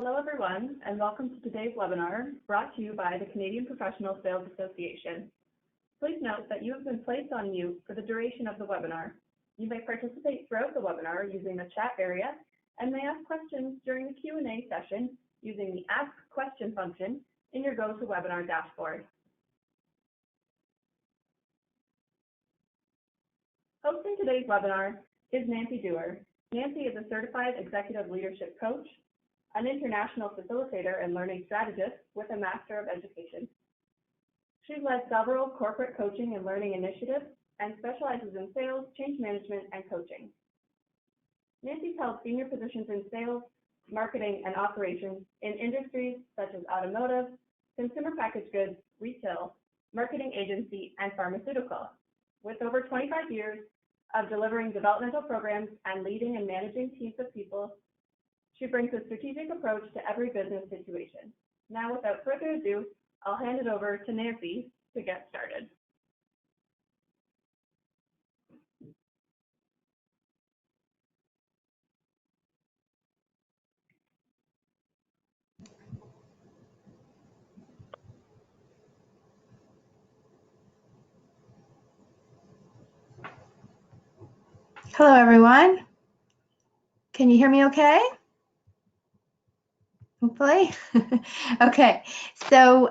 Hello everyone, and welcome to today's webinar brought to you by the Canadian Professional Sales Association. Please note that you have been placed on mute for the duration of the webinar. You may participate throughout the webinar using the chat area and may ask questions during the Q&A session using the Ask Question function in your GoToWebinar dashboard. Hosting today's webinar is Nancy Dewar. Nancy is a certified executive leadership coach, an international facilitator and learning strategist with a Master of Education. She's led several corporate coaching and learning initiatives and specializes in sales, change management, and coaching. Nancy's held senior positions in sales, marketing, and operations in industries such as automotive, consumer packaged goods, retail, marketing agency, and pharmaceutical. With over 25 years of delivering developmental programs and leading and managing teams of people, she brings a strategic approach to every business situation. Now, without further ado, I'll hand it over to Nancy to get started. Hello, everyone. Can you hear me okay? Hopefully. Okay, so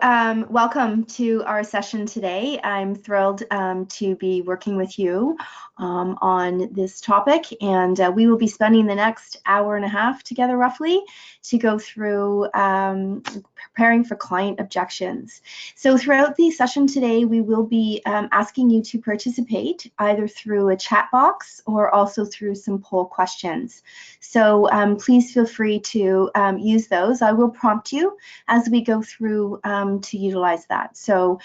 welcome to our session today. I'm thrilled to be working with you on this topic, and we will be spending the next hour and a half together roughly to go through preparing for client objections. So throughout the session today, we will be asking you to participate either through a chat box or also through some poll questions. So please feel free to use those. I will prompt you as we go through to utilize that. So,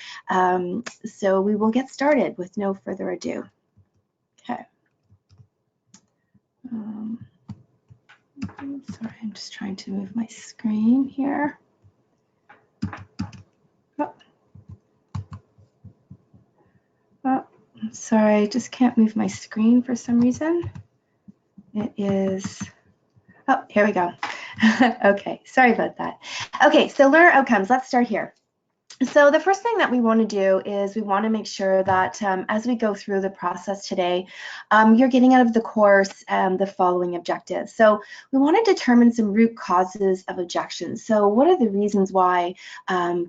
so we will get started with no further ado. Okay. Sorry, I'm just trying to move my screen here. Oh, sorry, I just can't move my screen for some reason. It is, oh, here we go. Okay, sorry about that. Okay, so learner outcomes, let's start here. So the first thing that we want to do is we want to make sure that as we go through the process today, you're getting out of the course the following objectives. So we want to determine some root causes of objections. So what are the reasons why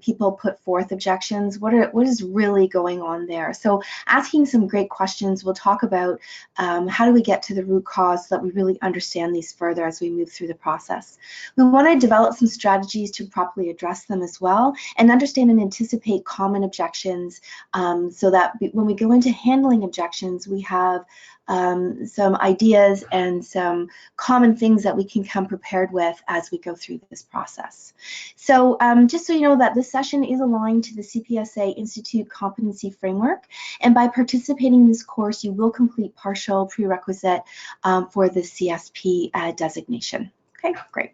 people put forth objections? What is really going on there? So asking some great questions. We'll talk about how do we get to the root cause so that we really understand these further as we move through the process. We want to develop some strategies to properly address them as well and understand and anticipate common objections so that when we go into handling objections, we have some ideas and some common things that we can come prepared with as we go through this process. So just so you know that this session is aligned to the CPSA Institute Competency Framework, and by participating in this course, you will complete partial prerequisite for the CSP designation. Okay, great.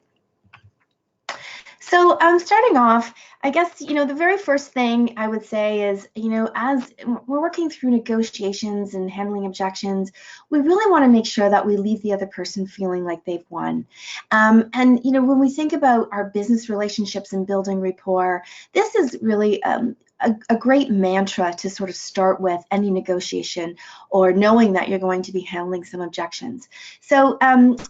So starting off, I guess, you know, the very first thing I would say is, you know, as we're working through negotiations and handling objections, we really want to make sure that we leave the other person feeling like they've won. And, you know, when we think about our business relationships and building rapport, this is really a great mantra to sort of start with any negotiation or knowing that you're going to be handling some objections. So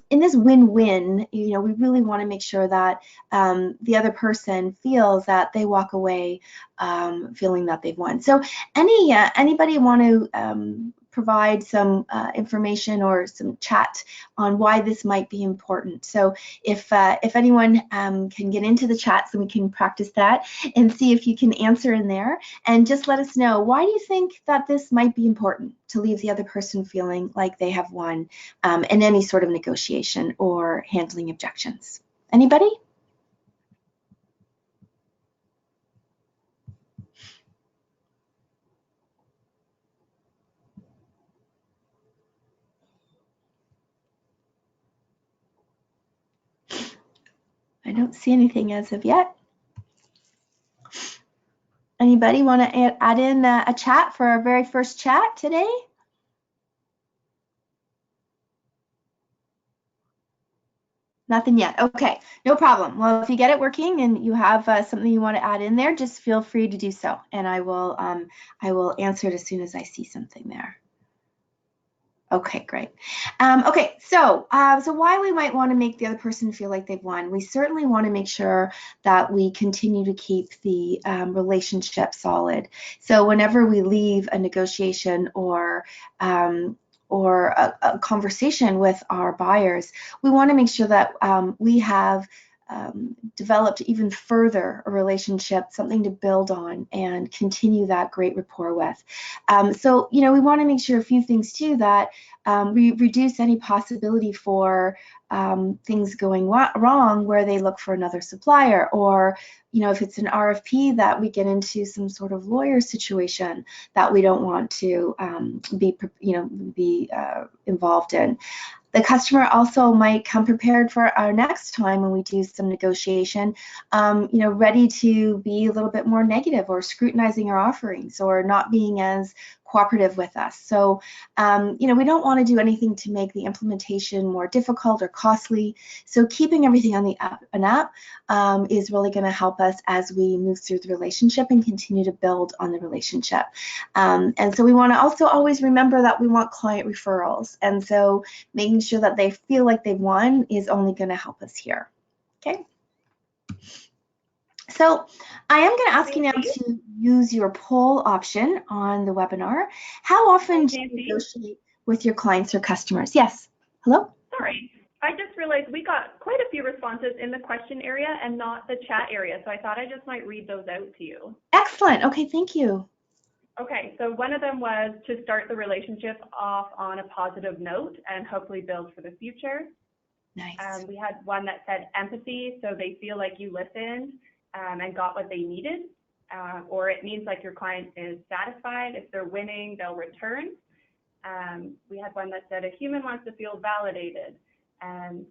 in this win-win, you know, we really want to make sure that the other person feels that they walk away feeling that they've won. So anybody want to provide some information or some chat on why this might be important? So if anyone can get into the chat so we can practice that and see if you can answer in there, and just let us know, why do you think that this might be important to leave the other person feeling like they have won in any sort of negotiation or handling objections? Anybody? I don't see anything as of yet. Anybody want to add in a chat for our very first chat today? Nothing yet. Okay, no problem. Well, if you get it working and you have something you want to add in there, just feel free to do so, and I will answer it as soon as I see something there. Okay, great. Okay, so why we might want to make the other person feel like they've won. We certainly want to make sure that we continue to keep the relationship solid. So whenever we leave a negotiation or a conversation with our buyers, we want to make sure that we have developed even further a relationship, something to build on and continue that great rapport with. So, you know, we want to make sure a few things too, that we reduce any possibility for things going wrong where they look for another supplier, or, you know, if it's an RFP, that we get into some sort of lawyer situation that we don't want to be involved in. The customer also might come prepared for our next time when we do some negotiation, you know, ready to be a little bit more negative or scrutinizing our offerings or not being as cooperative with us. So, you know, we don't want to do anything to make the implementation more difficult or costly. So keeping everything on the up and up is really going to help us as we move through the relationship and continue to build on the relationship. And so we want to also always remember that we want client referrals. And so making sure that they feel like they've won is only going to help us here. Okay. So I am going to ask you now to use your poll option on the webinar. How often do you negotiate with your clients or customers? Yes. Hello? Sorry, I just realized we got quite a few responses in the question area and not the chat area, so I thought I just might read those out to you. Excellent. Okay, thank you. Okay, so one of them was to start the relationship off on a positive note and hopefully build for the future. Nice. We had one that said empathy, so they feel like you listened and got what they needed, or it means like your client is satisfied. If they're winning, they'll return. We had one that said a human wants to feel validated, and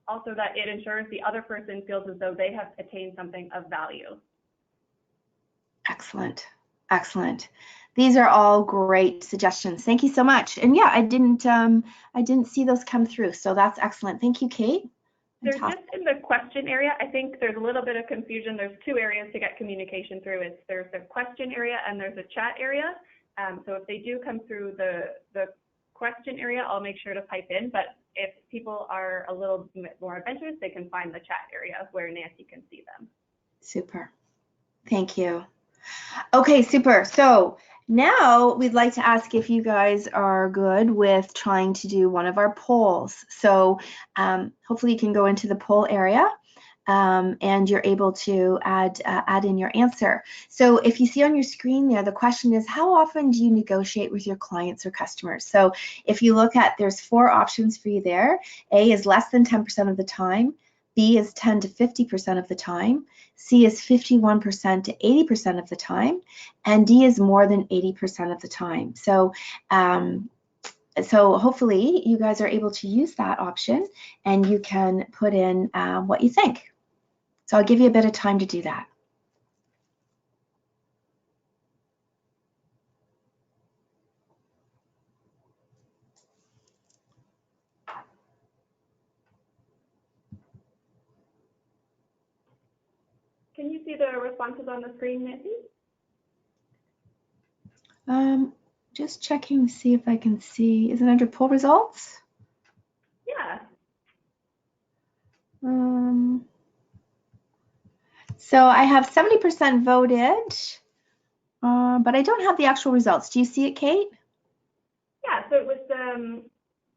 also that it ensures the other person feels as though they have attained something of value. Excellent. Excellent. These are all great suggestions. Thank you so much. And yeah, I didn't see those come through, so that's excellent. Thank you, Kate. They're just in the question area. I think there's a little bit of confusion. There's two areas to get communication through. There's the question area and there's a chat area. So if they do come through the question area, I'll make sure to pipe in. But if people are a little bit more adventurous, they can find the chat area where Nancy can see them. Super. Thank you. Okay, super. So now we'd like to ask if you guys are good with trying to do one of our polls. So hopefully you can go into the poll area and you're able to add in your answer. So if you see on your screen there, the question is, how often do you negotiate with your clients or customers? So if you look at, there's 4 options for you there. A is less than 10% of the time. B is 10 to 50% of the time. C is 51% to 80% of the time. And D is more than 80% of the time. So, so hopefully you guys are able to use that option and you can put in what you think. So I'll give you a bit of time to do that. Can you see the responses on the screen, Nancy? Just checking to see if I can see. Is it under poll results? Yeah. So I have 70% voted, but I don't have the actual results. Do you see it, Kate? Yeah, so it was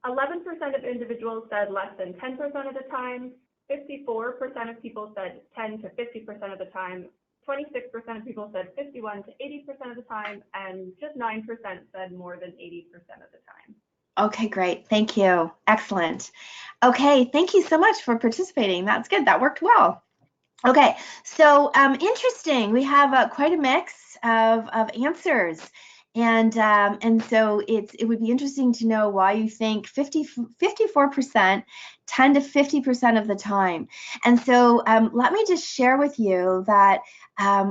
11% of individuals said less than 10% of the time, 54% of people said 10 to 50% of the time, 26% of people said 51 to 80% of the time, and just 9% said more than 80% of the time. Okay, great. Thank you. Excellent. Okay, thank you so much for participating. That's good. That worked well. Okay, so interesting. We have quite a mix of answers. And so it would be interesting to know why you think 54% 10 to 50% of the time. And so let me just share with you that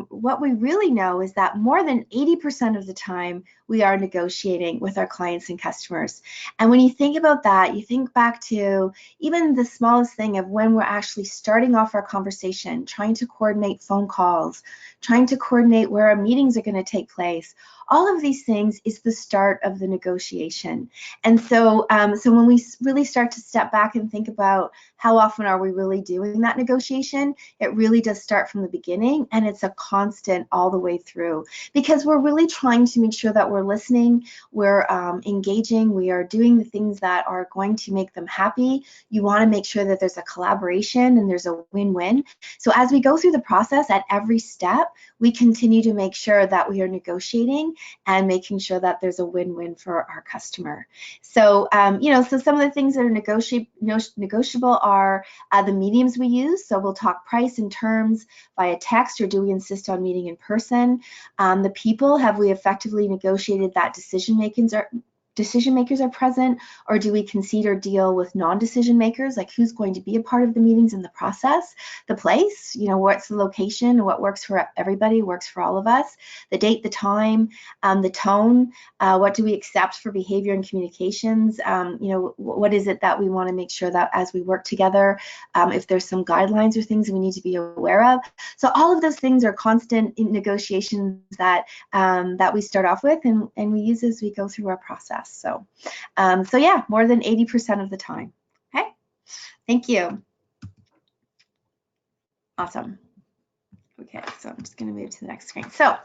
what we really know is that more than 80% of the time we are negotiating with our clients and customers. And when you think about that, you think back to even the smallest thing of when we're actually starting off our conversation, trying to coordinate phone calls, trying to coordinate where our meetings are going to take place. All of these things is the start of the negotiation. And so, so when we really start to step back and think about how often are we really doing that negotiation, it really does start from the beginning, and it's a constant all the way through, because we're really trying to make sure that we're listening, we're engaging, we are doing the things that are going to make them happy. You want to make sure that there's a collaboration and there's a win-win. So as we go through the process, at every step, we continue to make sure that we are negotiating and making sure that there's a win-win for our customer. So, you know, so some of the things that are negotiable are the mediums we use. So we'll talk price and terms via text, or do we insist on meeting in person? The people, have we effectively negotiated that decision makers are present, or do we concede or deal with non-decision makers, like who's going to be a part of the meetings in the process? The place, you know, what's the location, what works for everybody, works for all of us, the date, the time, the tone, what do we accept for behavior and communications, you know, what is it that we want to make sure that as we work together, if there's some guidelines or things we need to be aware of. So all of those things are constant negotiations that that we start off with and we use as we go through our process. So, so yeah, more than 80% of the time. Okay, thank you. Awesome. Okay, so I'm just going to move to the next screen. So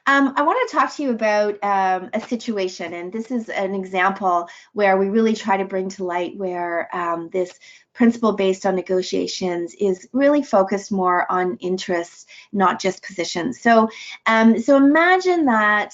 I want to talk to you about a situation, and this is an example where we really try to bring to light where this principle based on negotiations is really focused more on interests, not just positions. So, so imagine that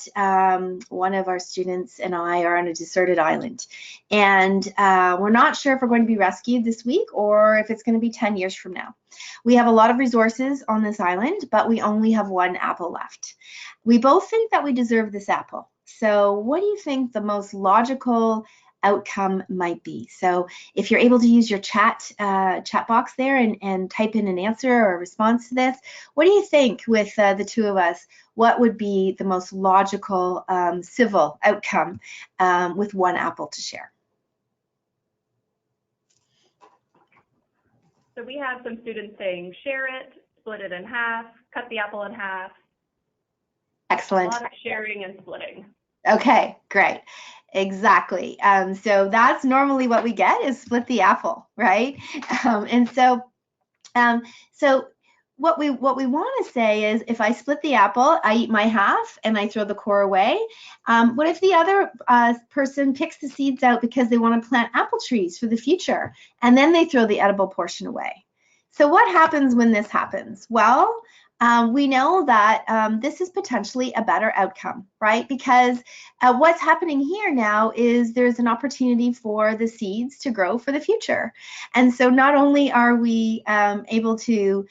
one of our students and I are on a deserted island, and we're not sure if we're going to be rescued this week or if it's going to be 10 years from now. We have a lot of resources on this island, but we only have one apple left. We both think that we deserve this apple. So what do you think the most logical outcome might be? So if you're able to use your chat box there and type in an answer or a response to this, what do you think with the two of us, what would be the most logical civil outcome with one apple to share? So we have some students saying share it, split it in half, cut the apple in half. Excellent. A lot of sharing and splitting. Okay, great. Exactly. So that's normally what we get, is split the apple, right? And so, so what we want to say is, if I split the apple, I eat my half and I throw the core away. What if the other person picks the seeds out because they want to plant apple trees for the future, and then they throw the edible portion away? So what happens when this happens? Well, we know that this is potentially a better outcome, right? Because what's happening here now is there's an opportunity for the seeds to grow for the future. And so not only are we able to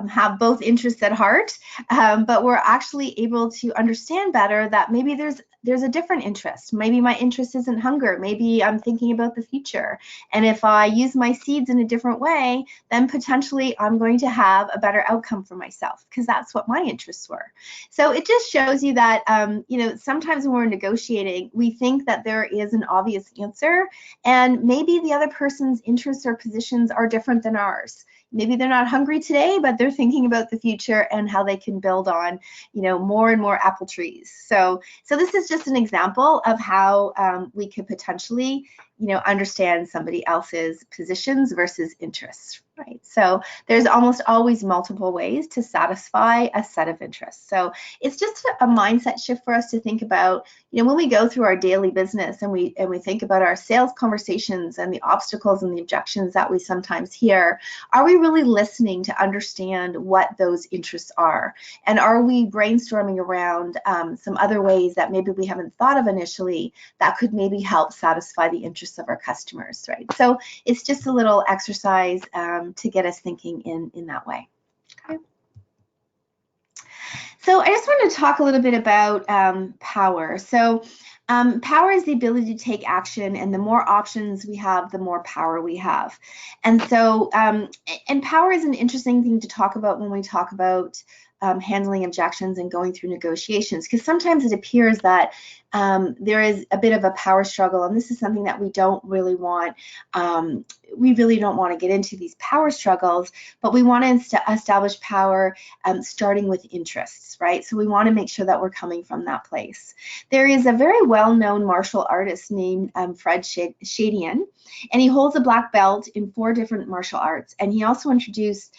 have both interests at heart, but we're actually able to understand better that maybe there's a different interest. Maybe my interest isn't hunger. Maybe I'm thinking about the future. And if I use my seeds in a different way, then potentially I'm going to have a better outcome for myself, because that's what my interests were. So it just shows you that, you know, sometimes when we're negotiating, we think that there is an obvious answer, and maybe the other person's interests or positions are different than ours. Maybe they're not hungry today, but they're thinking about the future and how they can build on, you know, more and more apple trees. So this is just an example of how we could potentially, you know, understand somebody else's positions versus interests, right? So there's almost always multiple ways to satisfy a set of interests. So it's just a mindset shift for us to think about, you know, when we go through our daily business and we think about our sales conversations and the obstacles and the objections that we sometimes hear, are we really listening to understand what those interests are? And are we brainstorming around some other ways that maybe we haven't thought of initially that could maybe help satisfy the interests of our customers, right? So it's just a little exercise to get us thinking in that way. Okay. So I just want to talk a little bit about power. So power is the ability to take action, and the more options we have, the more power we have. And so, and power is an interesting thing to talk about when we talk about handling objections and going through negotiations, because sometimes it appears that there is a bit of a power struggle, and this is something that we don't really want. We really don't want to get into these power struggles, but we want to establish power starting with interests, right? So we want to make sure that we're coming from that place. There is a very well-known martial artist named Fred Shadian, and he holds a black belt in 4 different martial arts, and he also introduced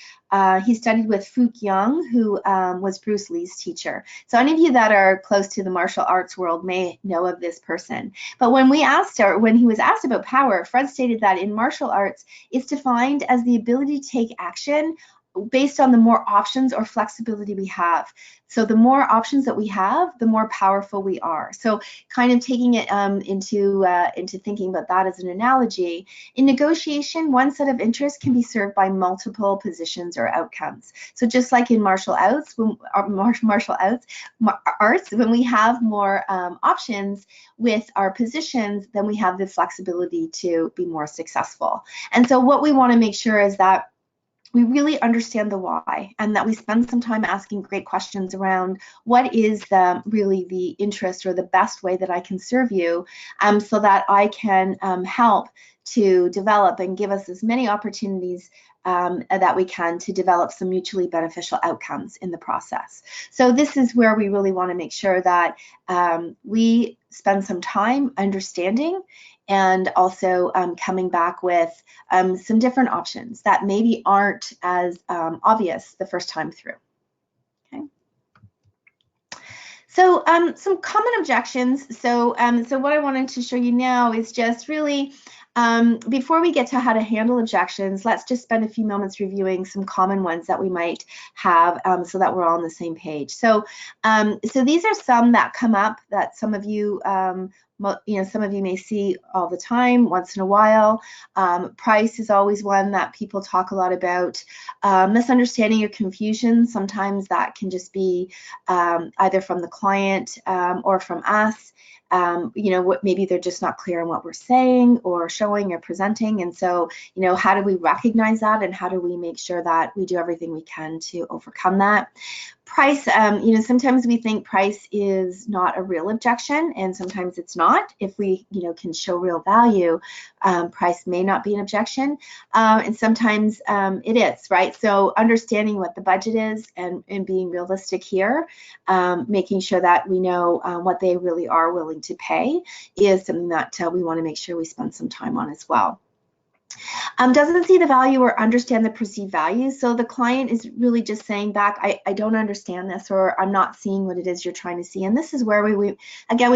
he studied with Fook Young, who was Bruce Lee's teacher. So any of you that are close to the martial arts world may know of this person. But when he was asked about power, Fred stated that in martial arts, it's defined as the ability to take action based on the more options or flexibility we have. So the more options that we have, the more powerful we are. So kind of taking it into thinking about that as an analogy, in negotiation, one set of interests can be served by multiple positions or outcomes. So just like in martial arts, when we have more options with our positions, then we have the flexibility to be more successful. And so what we want to make sure is that we really understand the why, and that we spend some time asking great questions around what is really the interest or the best way that I can serve you, so that I can help to develop and give us as many opportunities that we can to develop some mutually beneficial outcomes in the process. So this is where we really want to make sure that we spend some time understanding and also coming back with some different options that maybe aren't as obvious the first time through. Okay. So some common objections. So what I wanted to show you now is just really, before we get to how to handle objections, let's just spend a few moments reviewing some common ones that we might have, so that we're all on the same page. So these are some that come up that some of you may see all the time, once in a while. Price is always one that people talk a lot about. Misunderstanding or confusion, sometimes that can just be either from the client or from us. Maybe they're just not clear on what we're saying or showing or presenting. And so, how do we recognize that, and how do we make sure that we do everything we can to overcome that? Price, sometimes we think price is not a real objection, and sometimes it's not. If we, can show real value, price may not be an objection, and sometimes it is, right? So understanding what the budget is and being realistic here, making sure that we know what they really are willing to pay is something that we want to make sure we spend some time on as well. Doesn't see the value or understand the perceived value. So the client is really just saying back, I don't understand this, or I'm not seeing what it is you're trying to see. And this is where we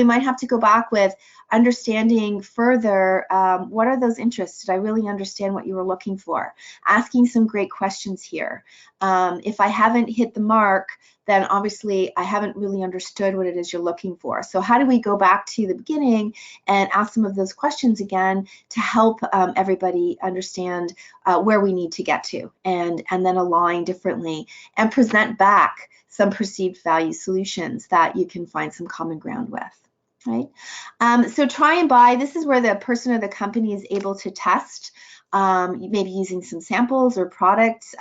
might have to go back with understanding further, what are those interests? Did I really understand what you were looking for? Asking some great questions here. If I haven't hit the mark, then obviously I haven't really understood what it is you're looking for. So how do we go back to the beginning and ask some of those questions again to help everybody understand where we need to get to, and then align differently and present back some perceived value solutions that you can find some common ground with. Right? So try and buy, this is where the person or the company is able to test, maybe using some samples or products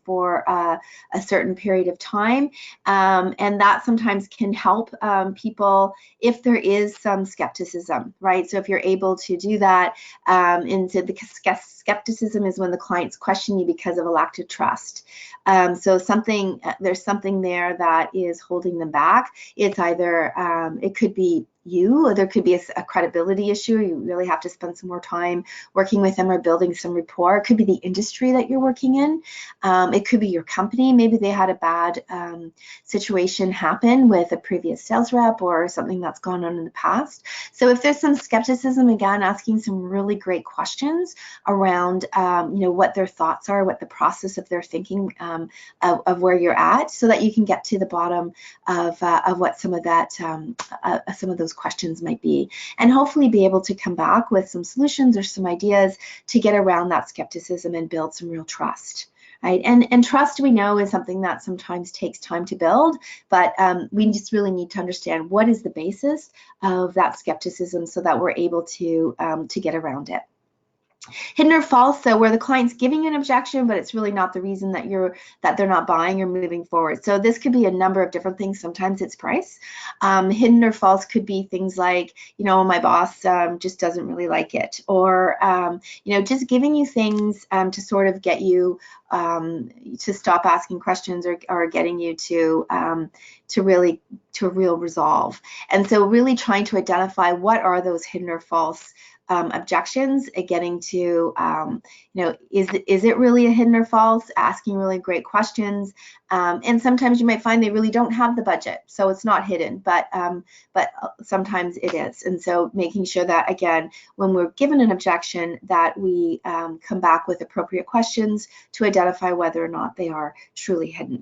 for a certain period of time. And that sometimes can help people if there is some skepticism, right? So if you're able to do that, and so the skepticism is when the clients question you because of a lack of trust. So there's something there that is holding them back. It's either, it could be you, or there could be a credibility issue. You really have to spend some more time working with them or building some rapport. It could be the industry that you're working in. It could be your company. Maybe they had a bad situation happen with a previous sales rep or something that's gone on in the past. So if there's some skepticism, again, asking some really great questions around what their thoughts are, what the process of their thinking of where you're at, so that you can get to the bottom of what some of those questions might be, and hopefully be able to come back with some solutions or some ideas to get around that skepticism and build some real trust. Right? And trust, we know, is something that sometimes takes time to build, but we just really need to understand what is the basis of that skepticism so that we're able to get around it. Hidden or false, so where the client's giving an objection, but it's really not the reason that they're not buying or moving forward. So this could be a number of different things. Sometimes it's price. Hidden or false could be things like, my boss just doesn't really like it, or just giving you things to sort of get you to stop asking questions, or getting you to a real resolve. And so really trying to identify what are those hidden or false objections, getting to, is it really a hidden or false, asking really great questions. And sometimes you might find they really don't have the budget, so it's not hidden, but sometimes it is. And so making sure that, again, when we're given an objection, that we come back with appropriate questions to identify whether or not they are truly hidden.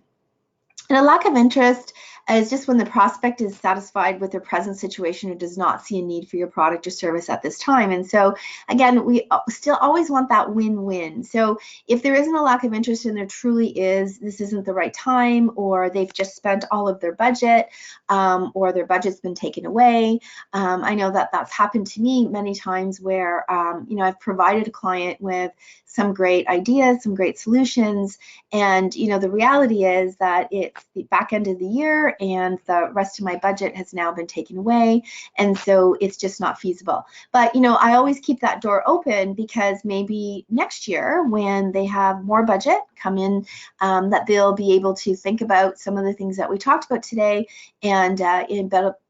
And a lack of interest is just when the prospect is satisfied with their present situation or does not see a need for your product or service at this time. And so, again, we still always want that win-win. So if there isn't a lack of interest and there truly is, this isn't the right time, or they've just spent all of their budget, or their budget's been taken away. I know that that's happened to me many times where, I've provided a client with some great ideas, some great solutions, and the reality is that it's the back end of the year and the rest of my budget has now been taken away, and so it's just not feasible. But I always keep that door open, because maybe next year when they have more budget come in, that they'll be able to think about some of the things that we talked about today, and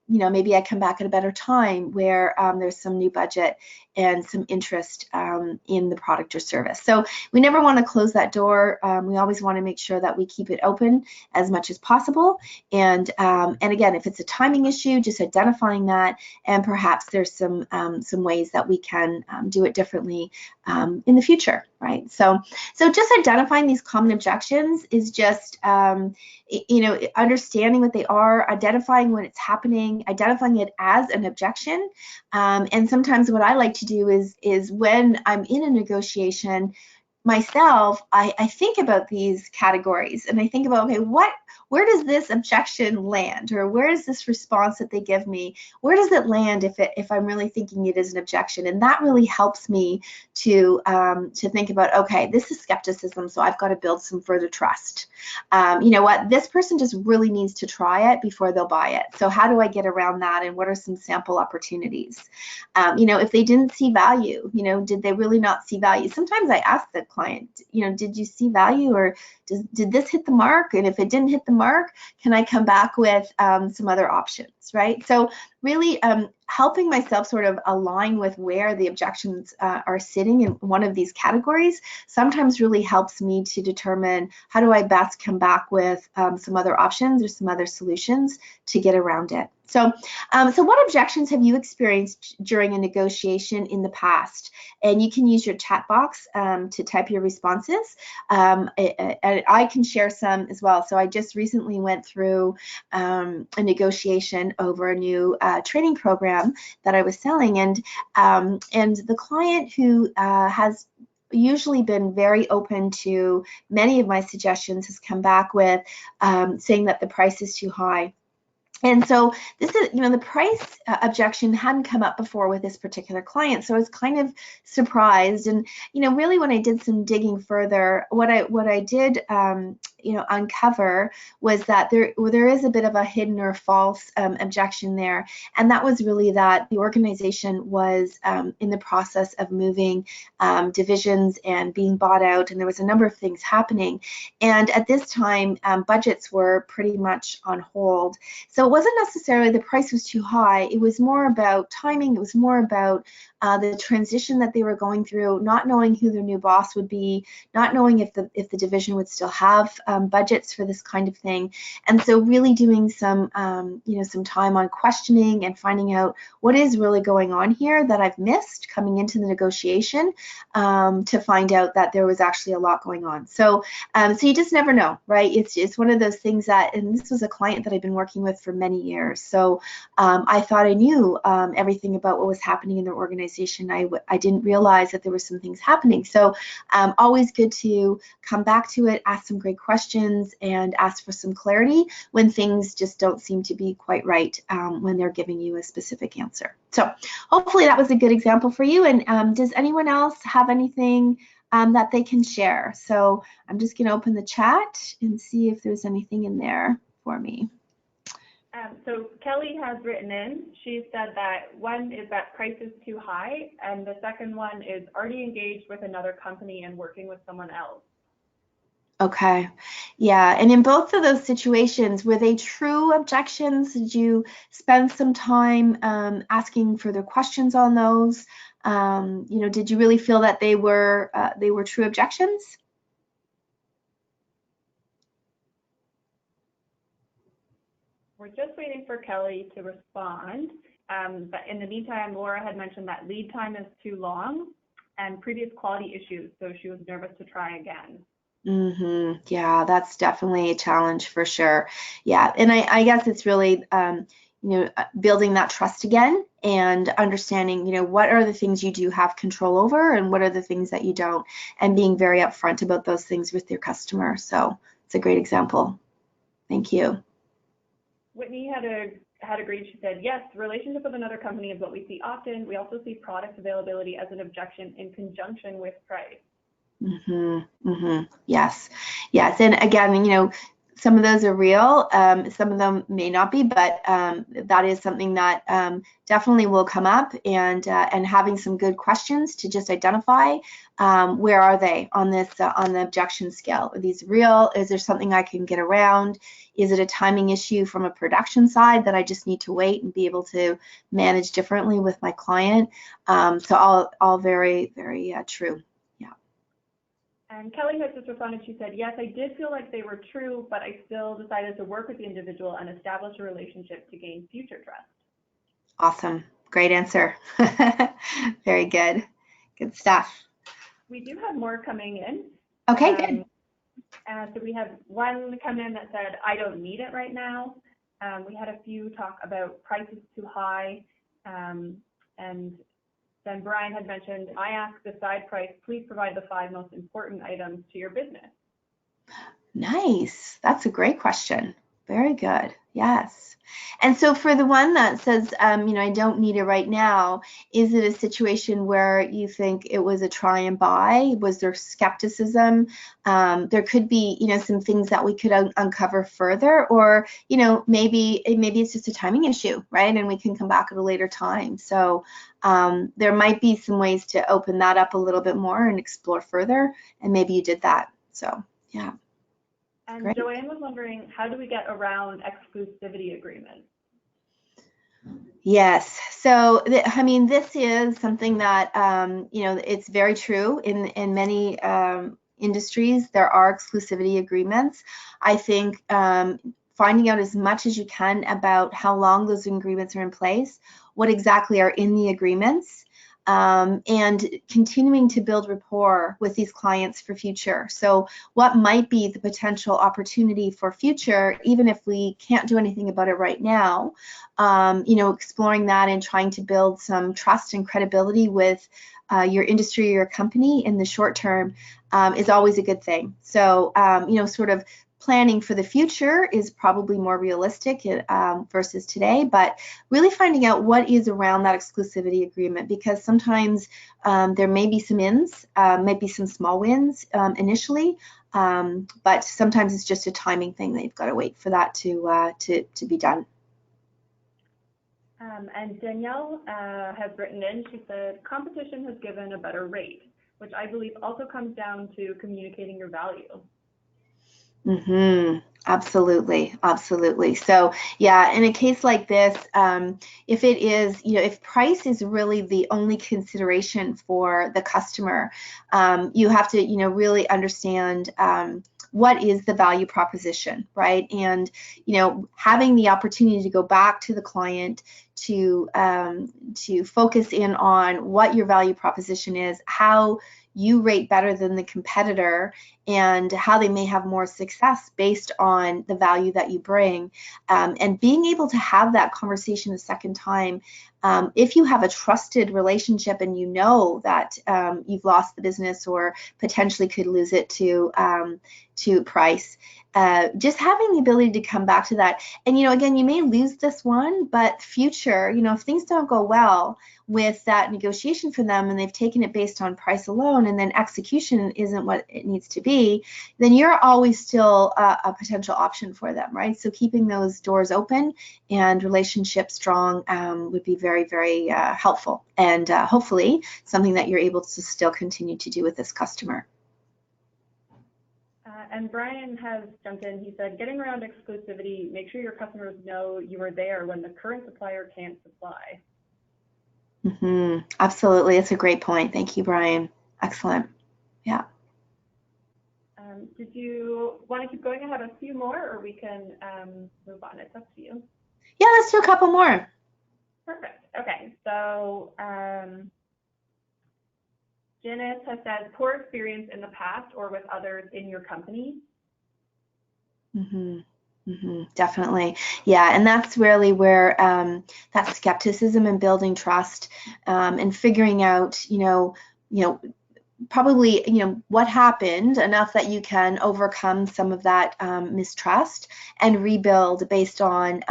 maybe I come back at a better time where there's some new budget and some interest in the product or service. So we never want to close that door. We always want to make sure that we keep it open as much as possible. And again, if it's a timing issue, just identifying that, and perhaps there's some ways that we can do it differently in the future, right? So just identifying these common objections is just understanding what they are, identifying when it's happening, identifying it as an objection. And sometimes what I like to do is when I'm in a negotiation myself, I think about these categories, and I think about, okay, where does this objection land, or where is this response that they give me, where does it land if I'm really thinking it is an objection? And that really helps me to think about, okay, this is skepticism, so I've got to build some further trust. You know what, this person just really needs to try it before they'll buy it. So how do I get around that, and what are some sample opportunities? If they didn't see value, did they really not see value? Sometimes I ask the client, did you see value, or did this hit the mark? And if it didn't hit the mark, can I come back with some other options, right? So really helping myself sort of align with where the objections are sitting in one of these categories sometimes really helps me to determine how do I best come back with some other options or some other solutions to get around it. So what objections have you experienced during a negotiation in the past? And you can use your chat box to type your responses. And I can share some as well. So I just recently went through a negotiation over a new training program that I was selling, and the client who has usually been very open to many of my suggestions has come back with saying that the price is too high. And so this is, the price objection hadn't come up before with this particular client, so I was kind of surprised. And really, when I did some digging further, what I did uncover was that there is a bit of a hidden or false objection there, and that was really that the organization was in the process of moving divisions and being bought out, and there was a number of things happening. And at this time, budgets were pretty much on hold. So it wasn't necessarily the price was too high. It was more about timing. It was more about the transition that they were going through, not knowing who their new boss would be, not knowing if the division would still have budgets for this kind of thing. And so really doing some, some time on questioning and finding out what is really going on here that I've missed coming into the negotiation, to find out that there was actually a lot going on. So, so you just never know, right? It's one of those things that, and this was a client that I've been working with for many years. So I thought I knew everything about what was happening in their organization. I didn't realize that there were some things happening. So always good to come back to it, ask some great questions, and ask for some clarity when things just don't seem to be quite right when they're giving you a specific answer. So hopefully that was a good example for you. And does anyone else have anything that they can share? So I'm just going to open the chat and see if there's anything in there for me. So Kelly has written in, she said that one is that price is too high, and the second one is already engaged with another company and working with someone else. Okay, yeah, and in both of those situations, were they true objections? Did you spend some time asking further questions on those? Did you really feel that they were true objections? We're just waiting for Kelly to respond. But in the meantime, Laura had mentioned that lead time is too long and previous quality issues, so she was nervous to try again. Yeah, that's definitely a challenge for sure. Yeah, and I guess it's really building that trust again and understanding what are the things you do have control over and what are the things that you don't, and being very upfront about those things with your customer. So it's a great example. Thank you. Whitney had agreed. She said, yes, relationship with another company is what we see often. We also see product availability as an objection in conjunction with price. Yes. And again, some of those are real, some of them may not be, but that is something that definitely will come up, and having some good questions to just identify where are they on this on the objection scale. Are these real? Is there something I can get around? Is it a timing issue from a production side that I just need to wait and be able to manage differently with my client? So all very, very true. And Kelly has just responded. She said, yes, I did feel like they were true, but I still decided to work with the individual and establish a relationship to gain future trust. Awesome. Great answer. Very good. Good stuff. We do have more coming in. Okay, good. So we have one come in that said, I don't need it right now. We had a few talk about prices too high, and then Brian had mentioned, I asked the side price, please provide the 5 most important items to your business. Nice. That's a great question. Very good. Yes. And so for the one that says, I don't need it right now, is it a situation where you think it was a try and buy? Was there skepticism? There could be, some things that we could uncover further, or, maybe it's just a timing issue, right? And we can come back at a later time. So there might be some ways to open that up a little bit more and explore further. And maybe you did that. So, yeah. And Great. Joanne was wondering, how do we get around exclusivity agreements? Yes. So, this is something that, it's very true in many industries. There are exclusivity agreements. I think finding out as much as you can about how long those agreements are in place, what exactly are in the agreements, and continuing to build rapport with these clients for future. So what might be the potential opportunity for future, even if we can't do anything about it right now, exploring that and trying to build some trust and credibility with your industry or your company in the short term is always a good thing. So, sort of planning for the future is probably more realistic versus today, but really finding out what is around that exclusivity agreement, because sometimes there may be some ins, maybe some small wins initially, but sometimes it's just a timing thing that you've got to wait for that to be done. And Danielle has written in, she said, competition has given a better rate, which I believe also comes down to communicating your value. Absolutely. So yeah, in a case like this, if it is, if price is really the only consideration for the customer, you have to, really understand what is the value proposition, right? And, you know, having the opportunity to go back to the client to focus in on what your value proposition is, how you rate better than the competitor, and how they may have more success based on the value that you bring, and being able to have that conversation a second time. If you have a trusted relationship and you know that you've lost the business or potentially could lose it to price, just having the ability to come back to that. And, you know, again, you may lose this one, but future, you know, if things don't go well with that negotiation for them and they've taken it based on price alone and then execution isn't what it needs to be, then you're always still a potential option for them, right? So keeping those doors open and relationships strong would be very, very helpful, and hopefully something that you're able to still continue to do with this customer. And Brian has jumped in. He said, getting around exclusivity, make sure your customers know you are there when the current supplier can't supply. Absolutely. It's a great point. Thank you, Brian. Excellent. Yeah. Did you want to keep going? I have a few more, or we can move on. It's up to you. Yeah, let's do a couple more. Perfect. Okay. So Janice has said, poor experience in the past or with others in your company. Definitely. Yeah, and that's really where that skepticism and building trust, and figuring out, probably, what happened, enough that you can overcome some of that mistrust and rebuild based on,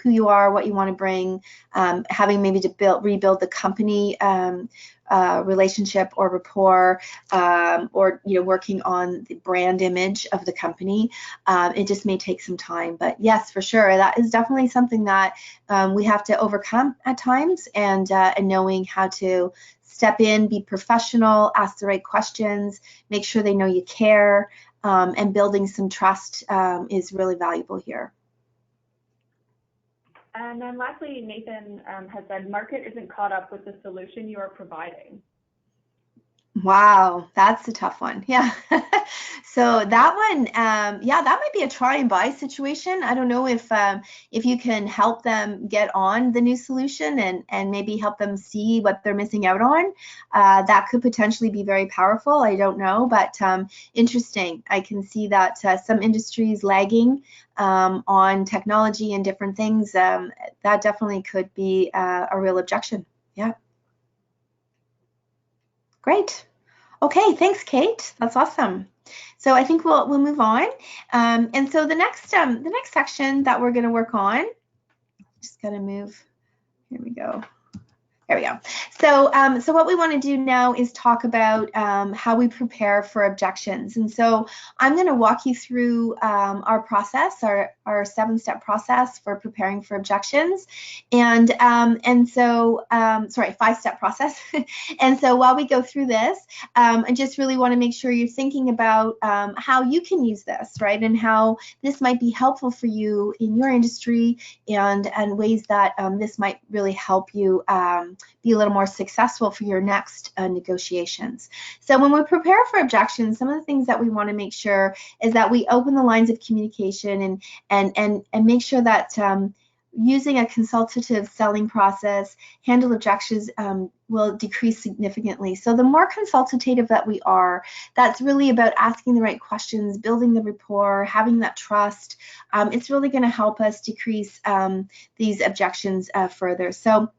who you are, what you want to bring, having maybe to rebuild the company relationship or rapport, or working on the brand image of the company. It just may take some time, but yes, for sure, that is definitely something that we have to overcome at times, and knowing how to step in, be professional, ask the right questions, make sure they know you care, and building some trust is really valuable here. And then lastly, Nathan has said, market isn't caught up with the solution you are providing. Wow, that's a tough one. Yeah. So that one, yeah, that might be a try and buy situation. I don't know if you can help them get on the new solution and maybe help them see what they're missing out on. That could potentially be very powerful. I don't know, but interesting. I can see that some industries lagging on technology and different things. That definitely could be a real objection. Yeah. Great. Okay, thanks, Kate. That's awesome. So I think we'll move on. And so the next section that we're going to work on, just going to move. Here we go. There we go. So what we want to do now is talk about how we prepare for objections. And so I'm going to walk you through our process, our 7-step process for preparing for objections, and so 5-step process. And so while we go through this, I just really want to make sure you're thinking about how you can use this, right, and how this might be helpful for you in your industry, and ways that this might really help you be a little more successful for your next negotiations. So when we prepare for objections, some of the things that we want to make sure is that we open the lines of communication and make sure that using a consultative selling process, handle objections will decrease significantly. So the more consultative that we are, that's really about asking the right questions, building the rapport, having that trust. It's really going to help us decrease these objections further. So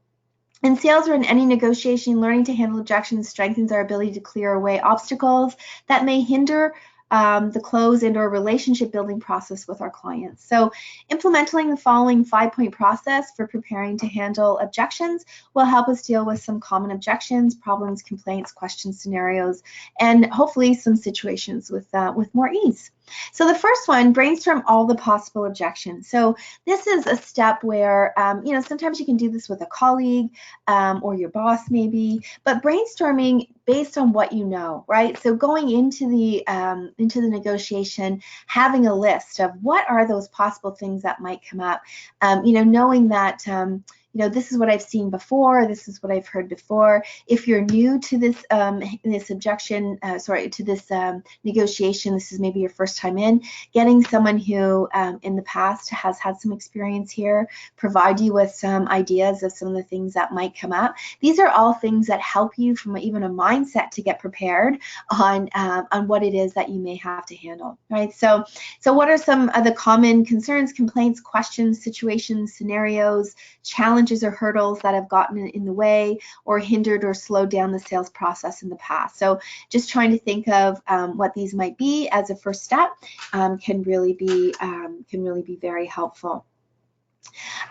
in sales or in any negotiation, learning to handle objections strengthens our ability to clear away obstacles that may hinder the close and/or relationship building process with our clients. So implementing the following 5-point process for preparing to handle objections will help us deal with some common objections, problems, complaints, questions, scenarios, and hopefully some situations with more ease. So the first one, brainstorm all the possible objections. So this is a step where, sometimes you can do this with a colleague or your boss maybe, but brainstorming based on what you know, right? So going into the negotiation, having a list of what are those possible things that might come up, knowing that this is what I've seen before, this is what I've heard before. If you're new to this negotiation, this is maybe your first time in, getting someone who in the past has had some experience here, provide you with some ideas of some of the things that might come up. These are all things that help you from even a mindset to get prepared on what it is that you may have to handle, right? So what are some of the common concerns, complaints, questions, situations, scenarios, challenges or hurdles that have gotten in the way or hindered or slowed down the sales process in the past? So just trying to think of what these might be as a first step can really be very helpful.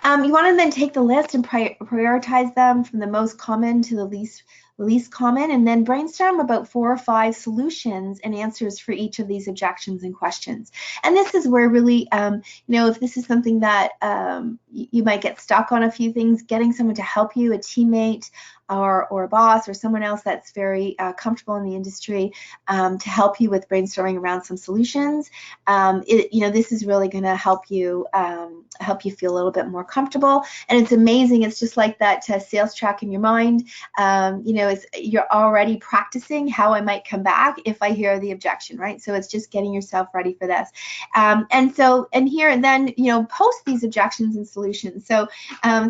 You want to then take the list and prioritize them from the most common to the least common, and then brainstorm about 4 or 5 solutions and answers for each of these objections and questions. And this is where really, if this is something that you might get stuck on a few things, getting someone to help you, a teammate or a boss or someone else that's very comfortable in the industry to help you with brainstorming around some solutions. This is really going to help you feel a little bit more comfortable. And it's amazing. It's just like that sales track in your mind. You're already practicing how I might come back if I hear the objection, right? So it's just getting yourself ready for this. And here and then, post these objections and solutions. So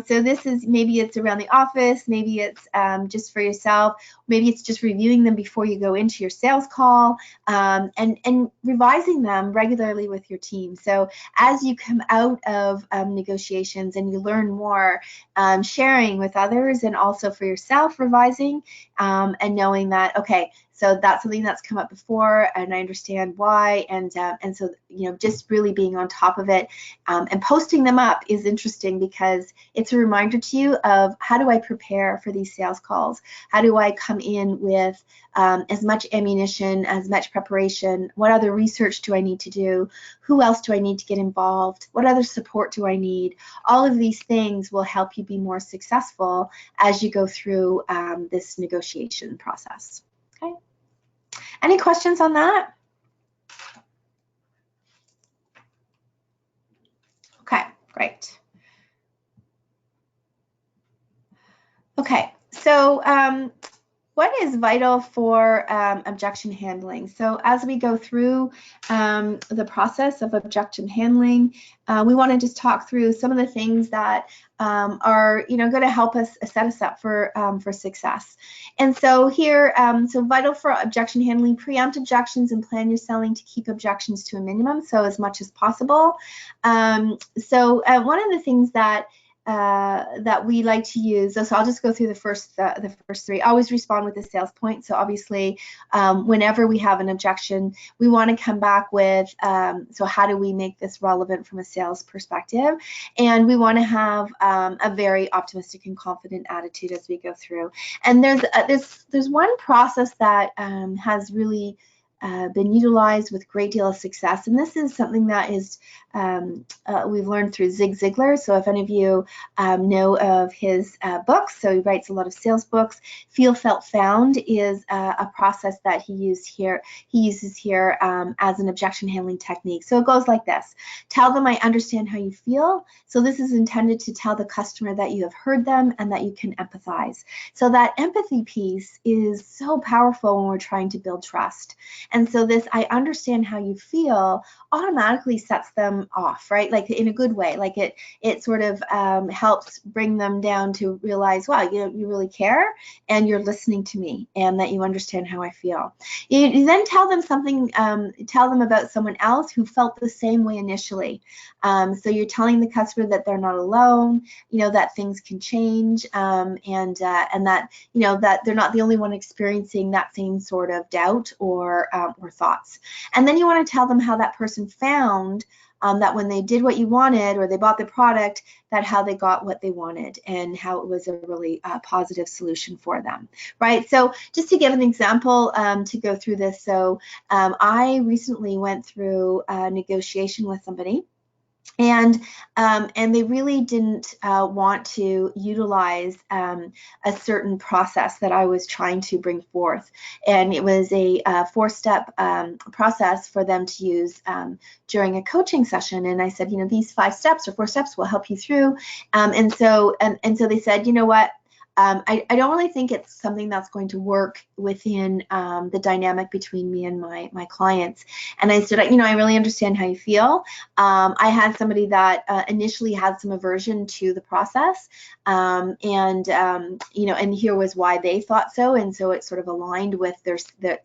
this is, maybe it's around the office, maybe it's just for yourself, maybe it's just reviewing them before you go into your sales call, and revising them regularly with your team. So as you come out of negotiations and you learn more, sharing with others and also for yourself, revising and knowing that, okay, so that's something that's come up before and I understand why, and so just really being on top of it and posting them up is interesting because it's a reminder to you of how do I prepare for these sales calls? How do I come in with as much ammunition, as much preparation? What other research do I need to do? Who else do I need to get involved? What other support do I need? All of these things will help you be more successful as you go through this negotiation process. Okay. Any questions on that? Okay, great. Okay, so what is vital for objection handling? So as we go through the process of objection handling, we want to just talk through some of the things that are going to help us set us up for success. And so here, so vital for objection handling: preempt objections and plan your selling to keep objections to a minimum, so as much as possible. One of the things that we like to use. So I'll just go through the first 3. Always respond with a sales point. So obviously, whenever we have an objection, we want to come back with, so how do we make this relevant from a sales perspective? And we want to have a very optimistic and confident attitude as we go through. And there's one process that has really been utilized with a great deal of success, and this is something that is we've learned through Zig Ziglar. So if any of you know of his books, so he writes a lot of sales books. Feel, Felt, Found is a process that he uses here as an objection handling technique. So it goes like this: tell them I understand how you feel. So this is intended to tell the customer that you have heard them and that you can empathize. So that empathy piece is so powerful when we're trying to build trust. And so this I understand how you feel automatically sets them off, right? Like in a good way. Like it sort of helps bring them down to realize, wow, you really care and you're listening to me and that you understand how I feel. You then tell them something, tell them about someone else who felt the same way initially. So you're telling the customer that they're not alone, that things can change, and that, that they're not the only one experiencing that same sort of doubt or thoughts. And then you want to tell them how that person found that when they did what you wanted or they bought the product, that how they got what they wanted and how it was a really positive solution for them, right? So just to give an example to go through this. So I recently went through a negotiation with somebody. And they really didn't want to utilize a certain process that I was trying to bring forth. And it was a 4-step process for them to use during a coaching session. And I said, you know, these 5 steps or 4 steps will help you through. And so they said, you know what? I don't really think it's something that's going to work within the dynamic between me and my clients. And I said, you know, I really understand how you feel. I had somebody that initially had some aversion to the process, you know, and here was why they thought so. And so it sort of aligned with